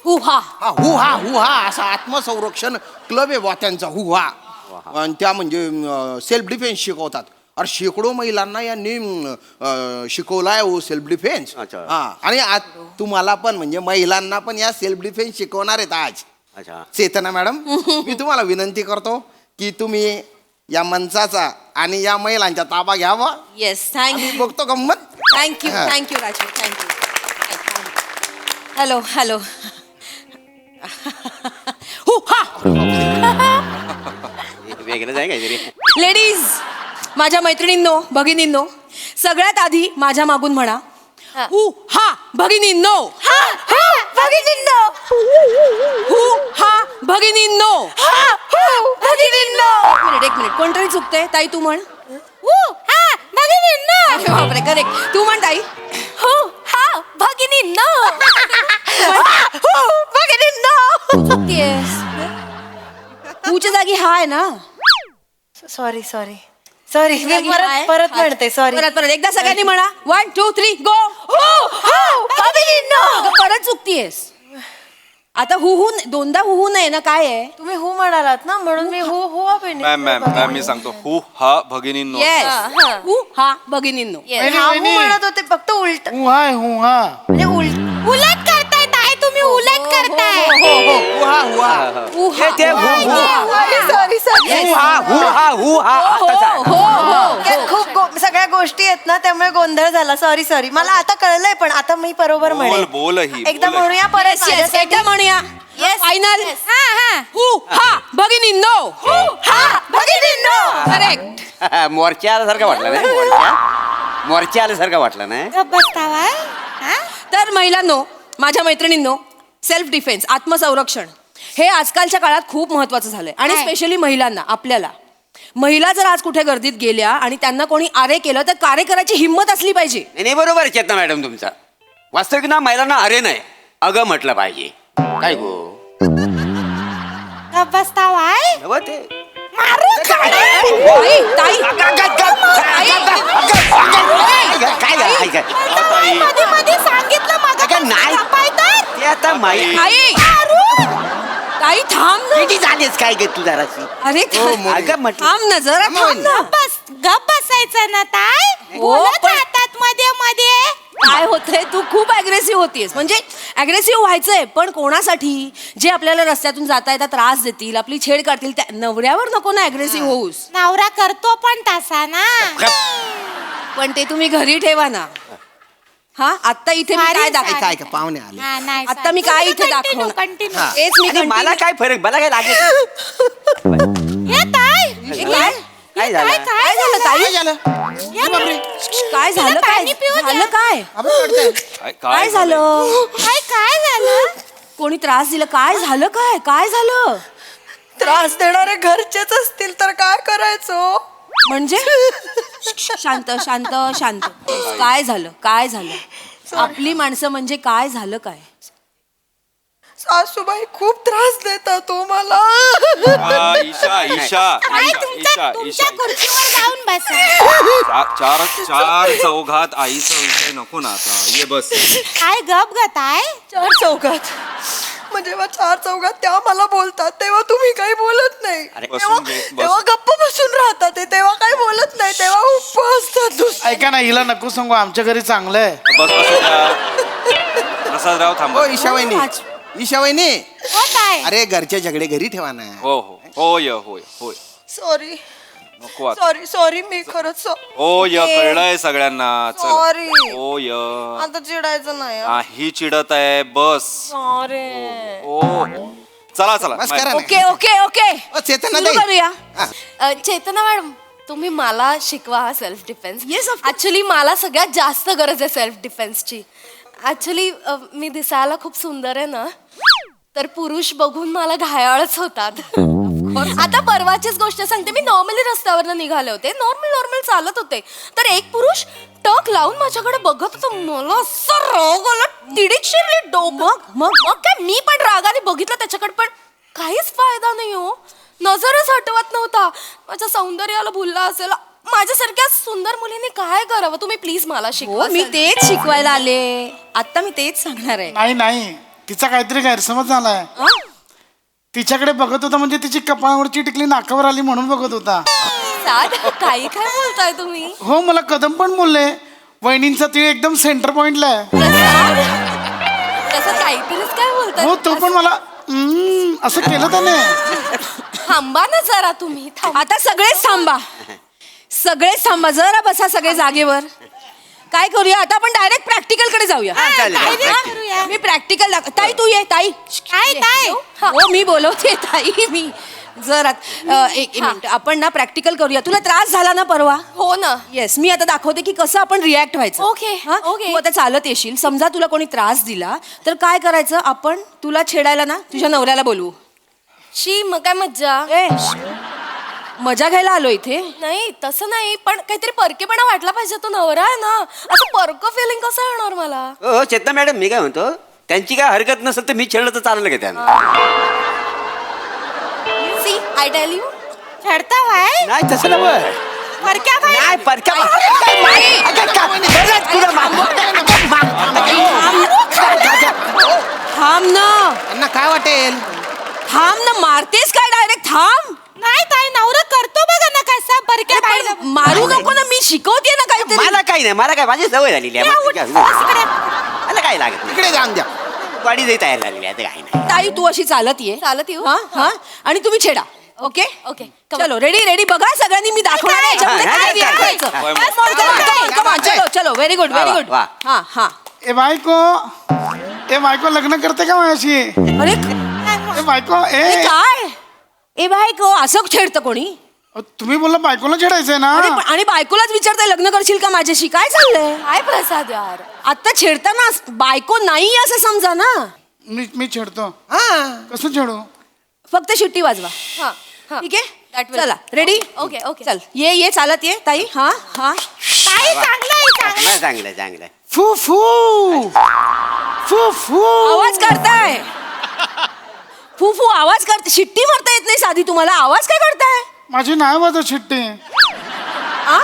हुहा. हुहा असा आत्मसंरक्षण क्लब आहे बुवा त्यांचा, हुहा. आणि त्या म्हणजे सेल्फ डिफेन्स शिकवतात. अरे शेकडो महिलांना यांनी शिकवलाय हो सेल्फ डिफेन्स. अच्छा. हा, आणि आज तुम्हाला पण म्हणजे महिलांना पण या सेल्फ डिफेन्स शिकवणार आहेत आज. अच्छा. चेतना मॅडम मी तुम्हाला विनंती करतो की तुम्ही या मंचाचा आणि या महिलांचा ताबा घ्यावा. येस आम्ही बघतो गंमत. थँक्यू हा. Thank you Raju thank you hello hello हु हा वेगळंच आहे काहीतरी. लेडीज माझ्या मैत्रिणींनो भगिनींनो सगळ्यात आधी माझ्या मागून म्हणा हु हा भगिनींनो. भगिनींनो हु हा भगिनींनो. एक मिनिट कोणतरी चुकते ताई तू म्हण बापरे करेक्ट तू म्हण ताई हो हा भगिनींनो येस हुच्या जागी हा आहे ना सॉरी सॉरी सॉरी मी जागी हा आहे? परत म्हणते सॉरी. परत एकदा सगळ्यांनी म्हणा 1 2 3 गो परत चुकतीयस आता हु दोनदा हु नये ना काय आहे तुम्ही हु म्हणालात ना म्हणून मी हु हु मॅम मॅम मॅम मी सांगतो हु हा भगिनींनो. येस हु हा भगिनींनो म्हणत होते फक्त उलट म्हणजे उलट करताय ताई तुम्ही उलट करताय सॉरी सॉरी खूप सगळ्या गोष्टी आहेत ना त्यामुळे गोंधळ झाला. सॉरी सॉरी मला आता कळलंय पण आता मी बरोबर म्हणेन. बोल ही एकदा म्हणूया परत एकदा म्हणूया फायनल हु हा भगिनींनो करेक्ट मोर्चा आल्यासारखं वाटलं नाही मोर्चा आल्यासारखं वाटलं नाही. तर महिलांनो माझ्या मैत्रिणींनो सेल्फ डिफेन्स आत्मसंरक्षण हे आजकालच्या काळात खूप महत्वाचं झालंय आणि स्पेशली महिलांना आपल्याला महिला जर आज कुठे गर्दीत गेल्या आणि त्यांना कोणी आरे केलं तर कार्य करायची हिंमत असली पाहिजे. नाही बरोबर आहे चेतना मॅडम तुमचा. वास्तविक ना महिलांना अरे नाही अगं म्हटलं पाहिजे. काय गो नवं ते ताई नाही ते आता ताई थांब ना. किती झालेस काय गे तू जराशी. अरे अगं म्हटलं थांब ना जरा थांब ना. गप बसायचं ना ताई हो, बोलत पण- राहतात मध्ये मध्ये काय होतंय तू खूप अग्रेसिव्ह होतीयस म्हणजे अग्रेसिव्ह व्हायचंय पण कोणासाठी जे आपल्याला रस्त्यातून जाता येता त्रास देतील आपली छेड काढतील त्या नवऱ्यावर नको ना अग्रेसिव्ह होऊस. नवरा करतो पण तसा ना पण ते तुम्ही घरी ठेवा ना. हा आता इथे मी काय दाखव काय का पाहुणे आले. हा, नाही, आता मी काय इथे कंटिन्यू दाखवणार? कंटिन्यू तेच मी आणि मला काय फरक मला काय लागेल हे ताई काय काय झालं काय झालं ताई काय झालं काय झालं काय पाणी पिऊ द्या. झालं काय काय झालं काय झालं कोणी त्रास दिला काय झालं काय झालं त्रास देणारे घरचेच असतील तर काय करायचं. म्हणजे शांत शांत शांत काय झालं आपली माणसं म्हणजे काय झालं काय सासूबाई खूप त्रास देतात तो मला. ईशा ईशा ताई तुमच्या खुर्चीवर जाऊन बसा चार चौघात आईचा विषय नको ना आता ये बस. काय गप ग ताई 4 चौघात मग जेव्हा 4 चौघात त्या मला बोलतात तेव्हा तुम्ही काही बोलत नाही. अरे, तेव्हा बसून घे, बस. तेव्हा गप्प बसून राहतात ते, तेव्हा काही बोलत नाही तेव्हा उप असतात दुसरे. ऐका ना हिला नको सांगू आमच्या घरी चांगलं आहे. बस प्रसादराव थांबा. हो ईशावहिनी हो ताई अरे घरचे झगडे घरी ठेवा ना. हो होय होय होय सॉरी नको आता. सॉरी मी खरंच होय कळलंय सगळ्यांना चल Sorry. होय आता चिडायचं नाही. ही चिडत आहे बस. सॉरी ओ चला चला बस करा ना. ओके ओके ओके ओ, चेतना सुरू ताई. करूया. चेतना मॅडम तुम्ही मला शिकवा सेल्फ डिफेन्स. ऍक्च्युली मला सगळ्यात जास्त गरज आहे सेल्फ डिफेन्सची. ऍक्च्युली मी दिसायला खूप सुंदर आहे ना तर पुरुष बघून मला घायाळच होतात. आता परवाचीच गोष्ट सांगते. मी नॉर्मली रस्त्यावरनं निघाले होते नॉर्मल चालत होते तर एक पुरुष टक लावून माझ्याकडे बघत होता. मला असं राग आला तिडीक शिरली डोकं. मग काय मी पण रागाने बघितलं त्याच्याकडे पण काहीच फायदा नाही हो. नजरच हटवत नव्हता. माझ्या सौंदर्याला भुलला असेल. माझ्यासारख्या सुंदर मुलीने काय करावं तुम्ही प्लीज मला शिकवा. मी तेच शिकवायला आले आता मी तेच सांगणार आहे. नाही तिचा काहीतरी गैरसमज झालाय. तिच्याकडे बघत होता म्हणजे तिची कपाळावरची टिकली नाकावर आली म्हणून बघत होता. काही काय बोलताय तुम्ही. हो मला कदम पण बोलले वहिनींचा तीळ एकदम सेंटर पॉइंटला आहे. तसं काहीतरीच काय बोलताय. हो तो पण मला असं केलं त्याने. थांबा ना जरा तुम्ही आता सगळेच थांबा, सगळेच थांबा, जरा बसा सगळे जागेवर. काय करूया आता आपण डायरेक्ट प्रॅक्टिकल कडे जाऊया. करूया. मी प्रॅक्टिकल ताई तू ये ताई. काय ताई? हो मी बोलवते ताई. मी जरा एक मिनिट आपण ना प्रॅक्टिकल करूया. तुला त्रास झाला ना परवा? हो ना. येस मी आता दाखवते की कसं आपण रिॲक्ट व्हायचं. ओके, हा? ओके. तू आता चालत येशील, समजा तुला कोणी त्रास दिला तर काय करायचं, आपण तुला छेडायला ना तुझ्या नवऱ्याला बोलवू. शी मग काय मज्जा. ए मजा घ्यायला आलो इथे. नाही तसं नाही, पण काहीतरी परकेपणा वाटला पाहिजे. तो नवरा आहे ना, असं परक फिलिंग कसं येणार मला. हो चेतना मॅडम, मी काय म्हणतो, त्यांची काय हरकत नसेल तर मी खेळलं तर चालेल का त्यांना? See I tell you. छेडता वाय नाही तसं नव्हे. परक्या बाई. नाही परक्या थांब ना, त्यांना काय वाटेल? थांब ना, मारतेस काय डायरेक्ट? थांब. नाही ताई, नवरा करतो बघा ना कसा परक्या बाईला. मारू नको ना, मी शिकवते ना काहीतरी. मला काही नाही, मला काय, माझी सवय झालेली आहे. मला काय लागत नाही. इकडे जाऊन द्या. गाडी जाई तयार झालेली आहे, काही नाही. ताई तू अशी चालत ये. चालत येऊ? हा हा, आणि तुम्ही छेडा. Okay okay. चलो रेडी रेडी. बघा सगळ्यांनी मी दाखवणार आहे याच्यामध्ये हा, काय हा, react हा, व्हायचं. हा, हा, Come on, come on, come on, come on. चलो चलो, व्हेरी गुड व्हेरी वा, गुड. वा. हा हा. ए बायको लग्न करते का माझ्याशी? अरे ए बायको अरे काय ए बाय को असं छेडतं कोणी? तुम्ही बोलला बायकोला छेडायचंय ना. आणि बायकोलाच विचारताय लग्न करशील का माझ्याशी? काय चाललंय? काय प्रसाद यार. आता छेडताना बायको नाही असं समजा ना. मी छेडतो. हा कसं छेडू? फक्त शिट्टी वाजवा. हा हा. ठीक आहे That will- चला रेडी. Okay, okay. चल ये ये चालत ये ताई. हा हा. ताई चांगलं आहे, चांगलं आहे. चांगलं चांगलं. फू फू फू फू. आवाज काढताय. फू फू आवाज करते. शिट्टी मारता येत नाही साधी तुम्हाला. आवाज काय करताय? माझी नाही वाजत शिट्टी. आ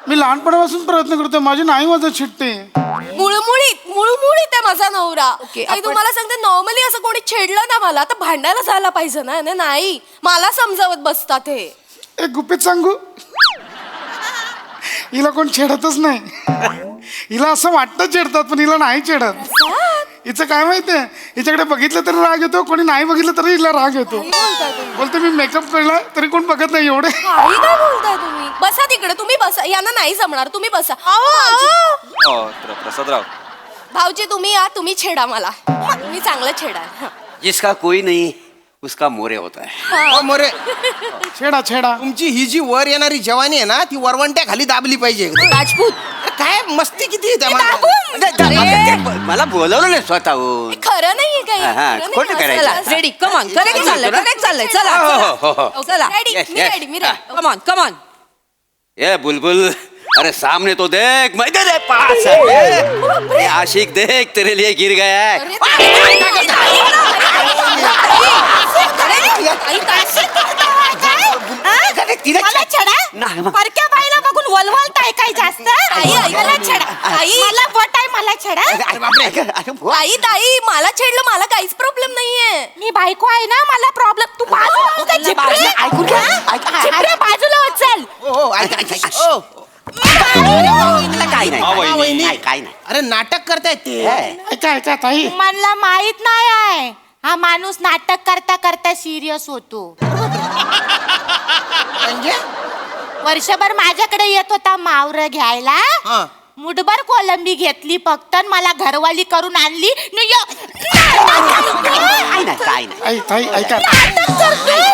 मी लहानपणापासून प्रयत्न करतोय, माझी नाही वाजत शिट्टी. मुळमुळीत आहे माझा नवरा. ओके, आणि आपण- तुम्हाला सांगते, नॉर्मली असं कोणी छेडलं ना मला तर भांडायला जायला पाहिजे ना. नाही मला समजावत बसतात हे. एक गुपित सांगू, हिला कोण छेडतच नाही. हिला असं वाटतं छेडतात पण हिला नाही छेडत. हिचं काय माहितीये, हिच्याकडे बघितलं तरी राग येतो, कोणी नाही बघितलं तरी हिला राग येतो. बोलताय तुम्ही? बोलते मी मेकअप केला तरी कोण बघत नाही एवढे. काही काय बोलताय तुम्ही? बसा तिकडे. तुम्ही बसा. यांना नाही जमणार. तुम्ही बसा. प्रसादराव, भाऊजी तुम्ही या. तुम्ही छेडा मला. तुम्ही चांगलं छेडा. हा. जिसका कोई नहीं उसका मोरे होता है. हो मोरे, छेडा छेडा. तुमची ही जी वर येणारी जवानी आहे ना, ती वरवंट्या खाली दाबली पाहिजे. राजपूत काय मस्ती किती आहे त्या माणसाला. मला बोलवलं नाही स्वतःहून. खरं नाहीये काही. हा, खरं नाही. खोटं करायचं. चला. Ready come on. करेक्ट चाललंय करेक्ट चाललंय. चला हो, हो, हो, हो. चला रेडी Yes, मी yes. रेडी मी रेडी. Come on come on. ये बुलबुल, अरे सामने तो देख, मैं तेरे पास है. ये आशिक देख, तेरे लिए गिर गया है. मला छेडा. नाही, मग. परक्या बाईला बघून वलवलताय काय जास्त? आई, आई, मला छेडा. आई. मला बोट आहे, मला छेडा. अरे बापरे, अरे बुवा. ताई मला छेडलं. मला काहीच प्रॉब्लेम नाहीये. मी बायको आहे ना, मला प्रॉब्लेम. तू बाजूला हो का, झिपरे? ऐकून घ्या. झिपरे, बाजूला हो, चल. हो ऐक ऐक ऐक. ओ, काही नाही, काही नाही. अरे नाटक करतायत ते. ऐका ऐका ताई, मला माहित नाही आहे, हा माणूस नाटक करता करता सिरियस होतो. म्हणजे वर्षभर माझ्याकडे येत होता मावरं घ्यायला. हा. मुठभर कोलंबी घेतली फक्त, आणि मला घरवाली करून आणली. काही नाही, काही नाही. आई ताई ऐका.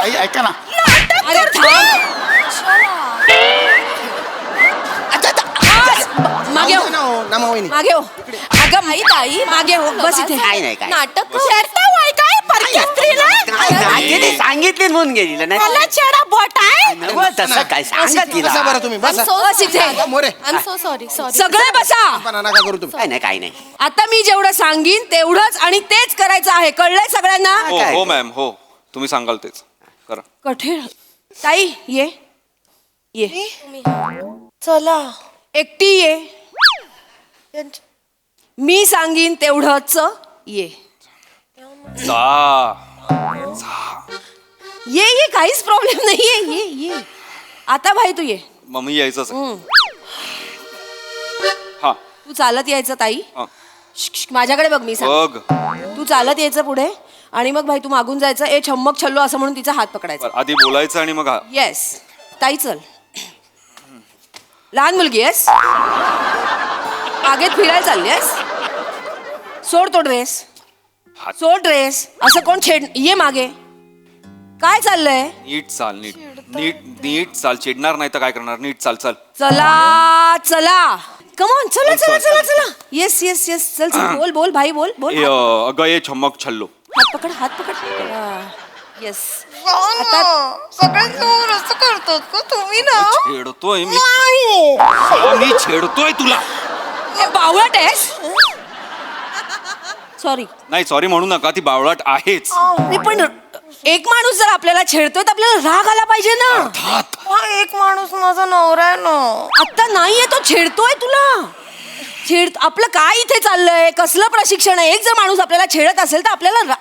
आई ऐका ना. अरे थांब. मागे हो नमावणी. मागे हो. अगं ताई मागे हो. बस इथे. काही नाही, काही नाही. नाटक सांगितले म्हणून गेली नाही. मला छेडा बोट आहे. नको, तसं काय सांगा तिला. बसा बरं तुम्ही बसा. बस इथे. मोरे सो सॉरी सगळे बसा. पण नका करू तुम्ही. काही नाही, काही नाही. आता मी जेवढं सांगीन तेवढंच आणि तेच करायचं आहे. कळलंय सगळ्यांना? हो, हो, मॅम हो, तुम्ही सांगाल तेच करा. कठीण. ताई ये ये. चला. एकटी ये. मी सांगीन तेवढंच ये. ये ये काहीच प्रॉब्लेम नाहीये. ये ये आता भाई तू ये. मम्मी यायचंच आहे. हा तू चालत यायचं ताई. हा. माझ्याकडे बघ. मी सांग. बघ. तू चालत यायचं पुढे आणि मग भाई तू मागून जायचं ए छम्मक छल्लो असं म्हणून तिचा हात पकडायचा. बरं, आधी बोलायचं आणि मग येस ताई चल. लहान मुलगी आहेस, बागेत फिरायला चालली आहेस, सोड तो ड्रेस, सोड ड्रेस. असं कोण छेड, ये मागे. काय चाललंय? नीट चाल, नीट चाल. चिडणार नाही तर काय करणार? नीट चाल. चला चला कमॉन चला चला चला चला. येस येस येस चल चल बोल बोल भाई बोल बोल. अगं ये छम्मक छल्लो. हात पकड हात पकड. येस आता सगळ्यांसमोर असं करतात का तुम्ही ना? छेडतोय मी छेडतोय तुला. बावळट आहेस. सॉरी. नाही सॉरी म्हणू नका, ती बावळाट आहेच. पण एक माणूस जर आपल्याला छेडतोय तर आपल्याला राग आला पाहिजे ना. हा एक माणूस माझा नवरा आहे ना. आता नाहीये तो छेडतोय तुला. आपलं काय इथे चाललंय, कसलं प्रशिक्षण आहे? एक जर माणूस आपल्याला छेडत असेल तर आपल्याला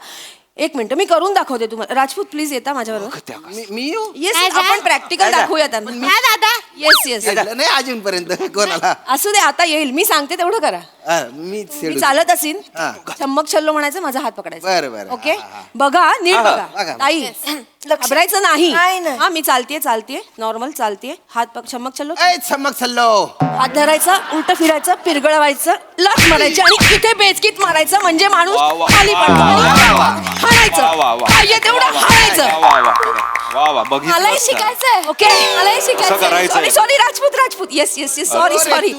एक मिनिट मी करून दाखवते तुम्हाला. राजपूत प्लीज येता माझ्याबरोबर. मी येऊ? येस आपण प्रॅक्टिकल दाखवूया त्यांना. दादा येस येस नाही अजूनपर्यंत कोणाला. असू दे आता येईल. मी सांगते तेवढं करा. मी मी चालत असेल चम्मक छल्लो म्हणायचं, माझा हात पकडायचा. बरं बरं. ओके बघा नीट बघा बघा. ताई घाबरायचं नाही. नाही, नाही. हा मी चालतीये नॉर्मल चालतीये. हात पक चम्मक छल्लो ए छम्मक छल्लो. हात धरायचा, उलट फिरायचं, पिरगळवायचं, लाथ मारायची आणि इथे बेचकीत मारायचं म्हणजे माणूस खाली पडतो. हाणायचं पाहिजे तेवढं हाणायचं. वा बघितलं. मलाही शिकायचंय. ओके मलाही असं शिकायचंय. करायचं. Sorry sorry Rajput yes yes yes sorry sorry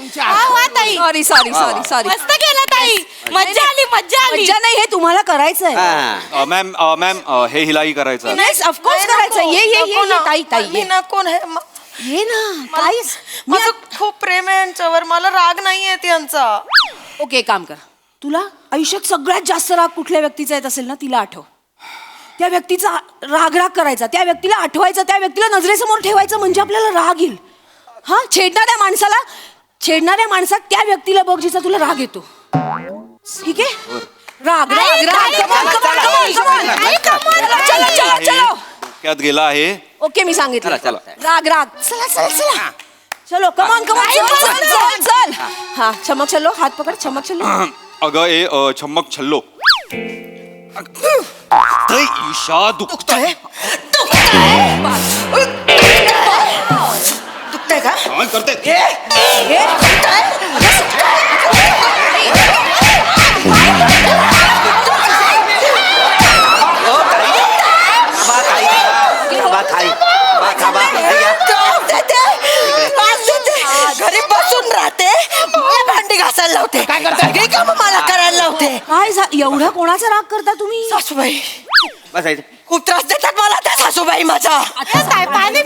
ताई सॉरी सॉरी सॉरी सॉरी. मस्त केलं ताई. मज्जा आली. मज्जा नाही, हे तुम्हाला करायचंय. मॅम हे हिलाही करायचं. येस ऑफकोर्स करायचं. ये ताई ताई ये. कोण आहे ये ना काय माझं खूप प्रेम आहे यांच्यावर. मला राग नाहीये यांचा. ओके काम कर. तुला आयुष्यात सगळ्यात जास्त राग कुठल्या व्यक्तीचा येत असेल ना तिला आठव. त्या व्यक्तीचा राग करायचा, त्या व्यक्तीला आठवायचं, त्या व्यक्तीला नजरेसमोर ठेवायचं म्हणजे आपल्याला राग येईल. हा छेडणाऱ्या माणसात त्या व्यक्तीला बघ जिचा तुला राग येतो. ठीक आहे. राग चलो डोक्यात गेला आहे. ओके मी सांगितलं. चला. राग चला चला चला चलो कमॉन चल. हा चमक छल्लो हात पकड. चमक छल्लो. अगं ए छम्मक छल्लो. ईशा दुखतंय. दुखतंय का? करते. घरी बसून राहते, मला भांडी घासायला लावते, सगळी कामं मला करायला लावते. काय एवढा कोणाचा राग करता तुम्ही? सासूबाई खूप त्रास देतात मला त्या सासूबाई माझा. काय पाणी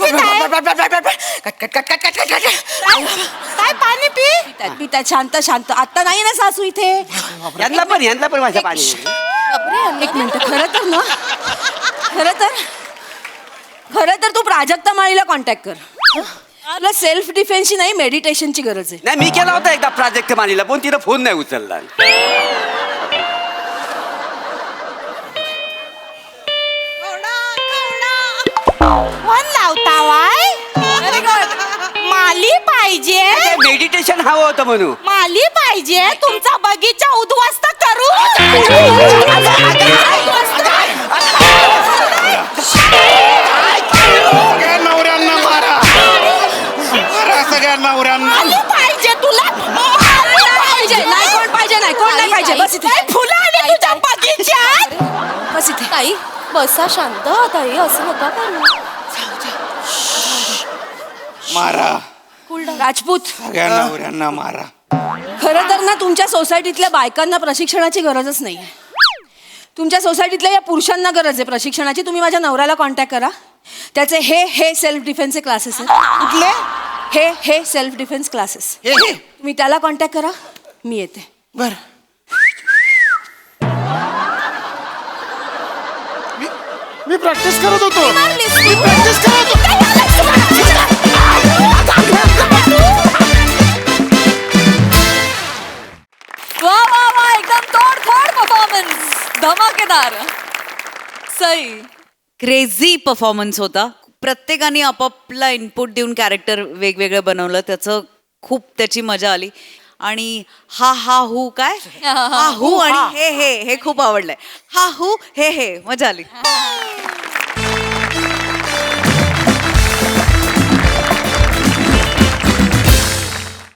काय पाणी पिता शांत शांत. आता नाही ना सासू इथे. यांना पण माझ्या पाणी. एक मिनिट. खरं तर तू प्राजक्ता माळीला कॉन्टॅक्ट कर. तुला सेल्फ डिफेन्सची नाही मेडिटेशनची गरज आहे. नाही मी केला होता एकदा प्राजक्त मानीला पण तिनं फोन नाही उचलला. फोन लावता वाय. माली पाहिजे. मेडिटेशन हवं होतं म्हणून. माली पाहिजे. तुमचा बगीचा उद्ध्वस्त करू. नवऱ्यांना मारा. सगळ्या नवऱ्यांना. माली पाहिजे तुला. कोण नाही पाहिजे. बस इथे. फुलं आली तुझ्या बगीच्यात. बस इथे. ताई बसा शांत. ताई असं नका करू. मारा. राजपूत सगळ्या नवऱ्यांना मारा. खरं तर ना तुमच्या सोसायटीतल्या बायकांना प्रशिक्षणाची गरजच नाही. तुमच्या सोसायटीतल्या या पुरुषांना गरज आहे प्रशिक्षणाची. तुम्ही माझ्या नवऱ्याला कॉन्टॅक्ट करा. त्याचे हे सेल्फ डिफेन्सचे क्लासेस आहेत. कुठले? हे सेल्फ डिफेन्स क्लासेस. तुम्ही त्याला कॉन्टॅक्ट करा. मी येते. बर मी प्रॅक्टिस करत होतो. वा वा वा एकदम तोडफोड परफॉर्मन्स. धमाकेदार. सई क्रेझी परफॉर्मन्स होता. प्रत्येकाने आपापला इनपुट देऊन कॅरेक्टर वेगवेगळं बनवलं. त्याची मजा आली. आणि हा हा हू काय हा हू आणि हे हे हे खूप आवडलंय. हा हू हे हे मजा आली.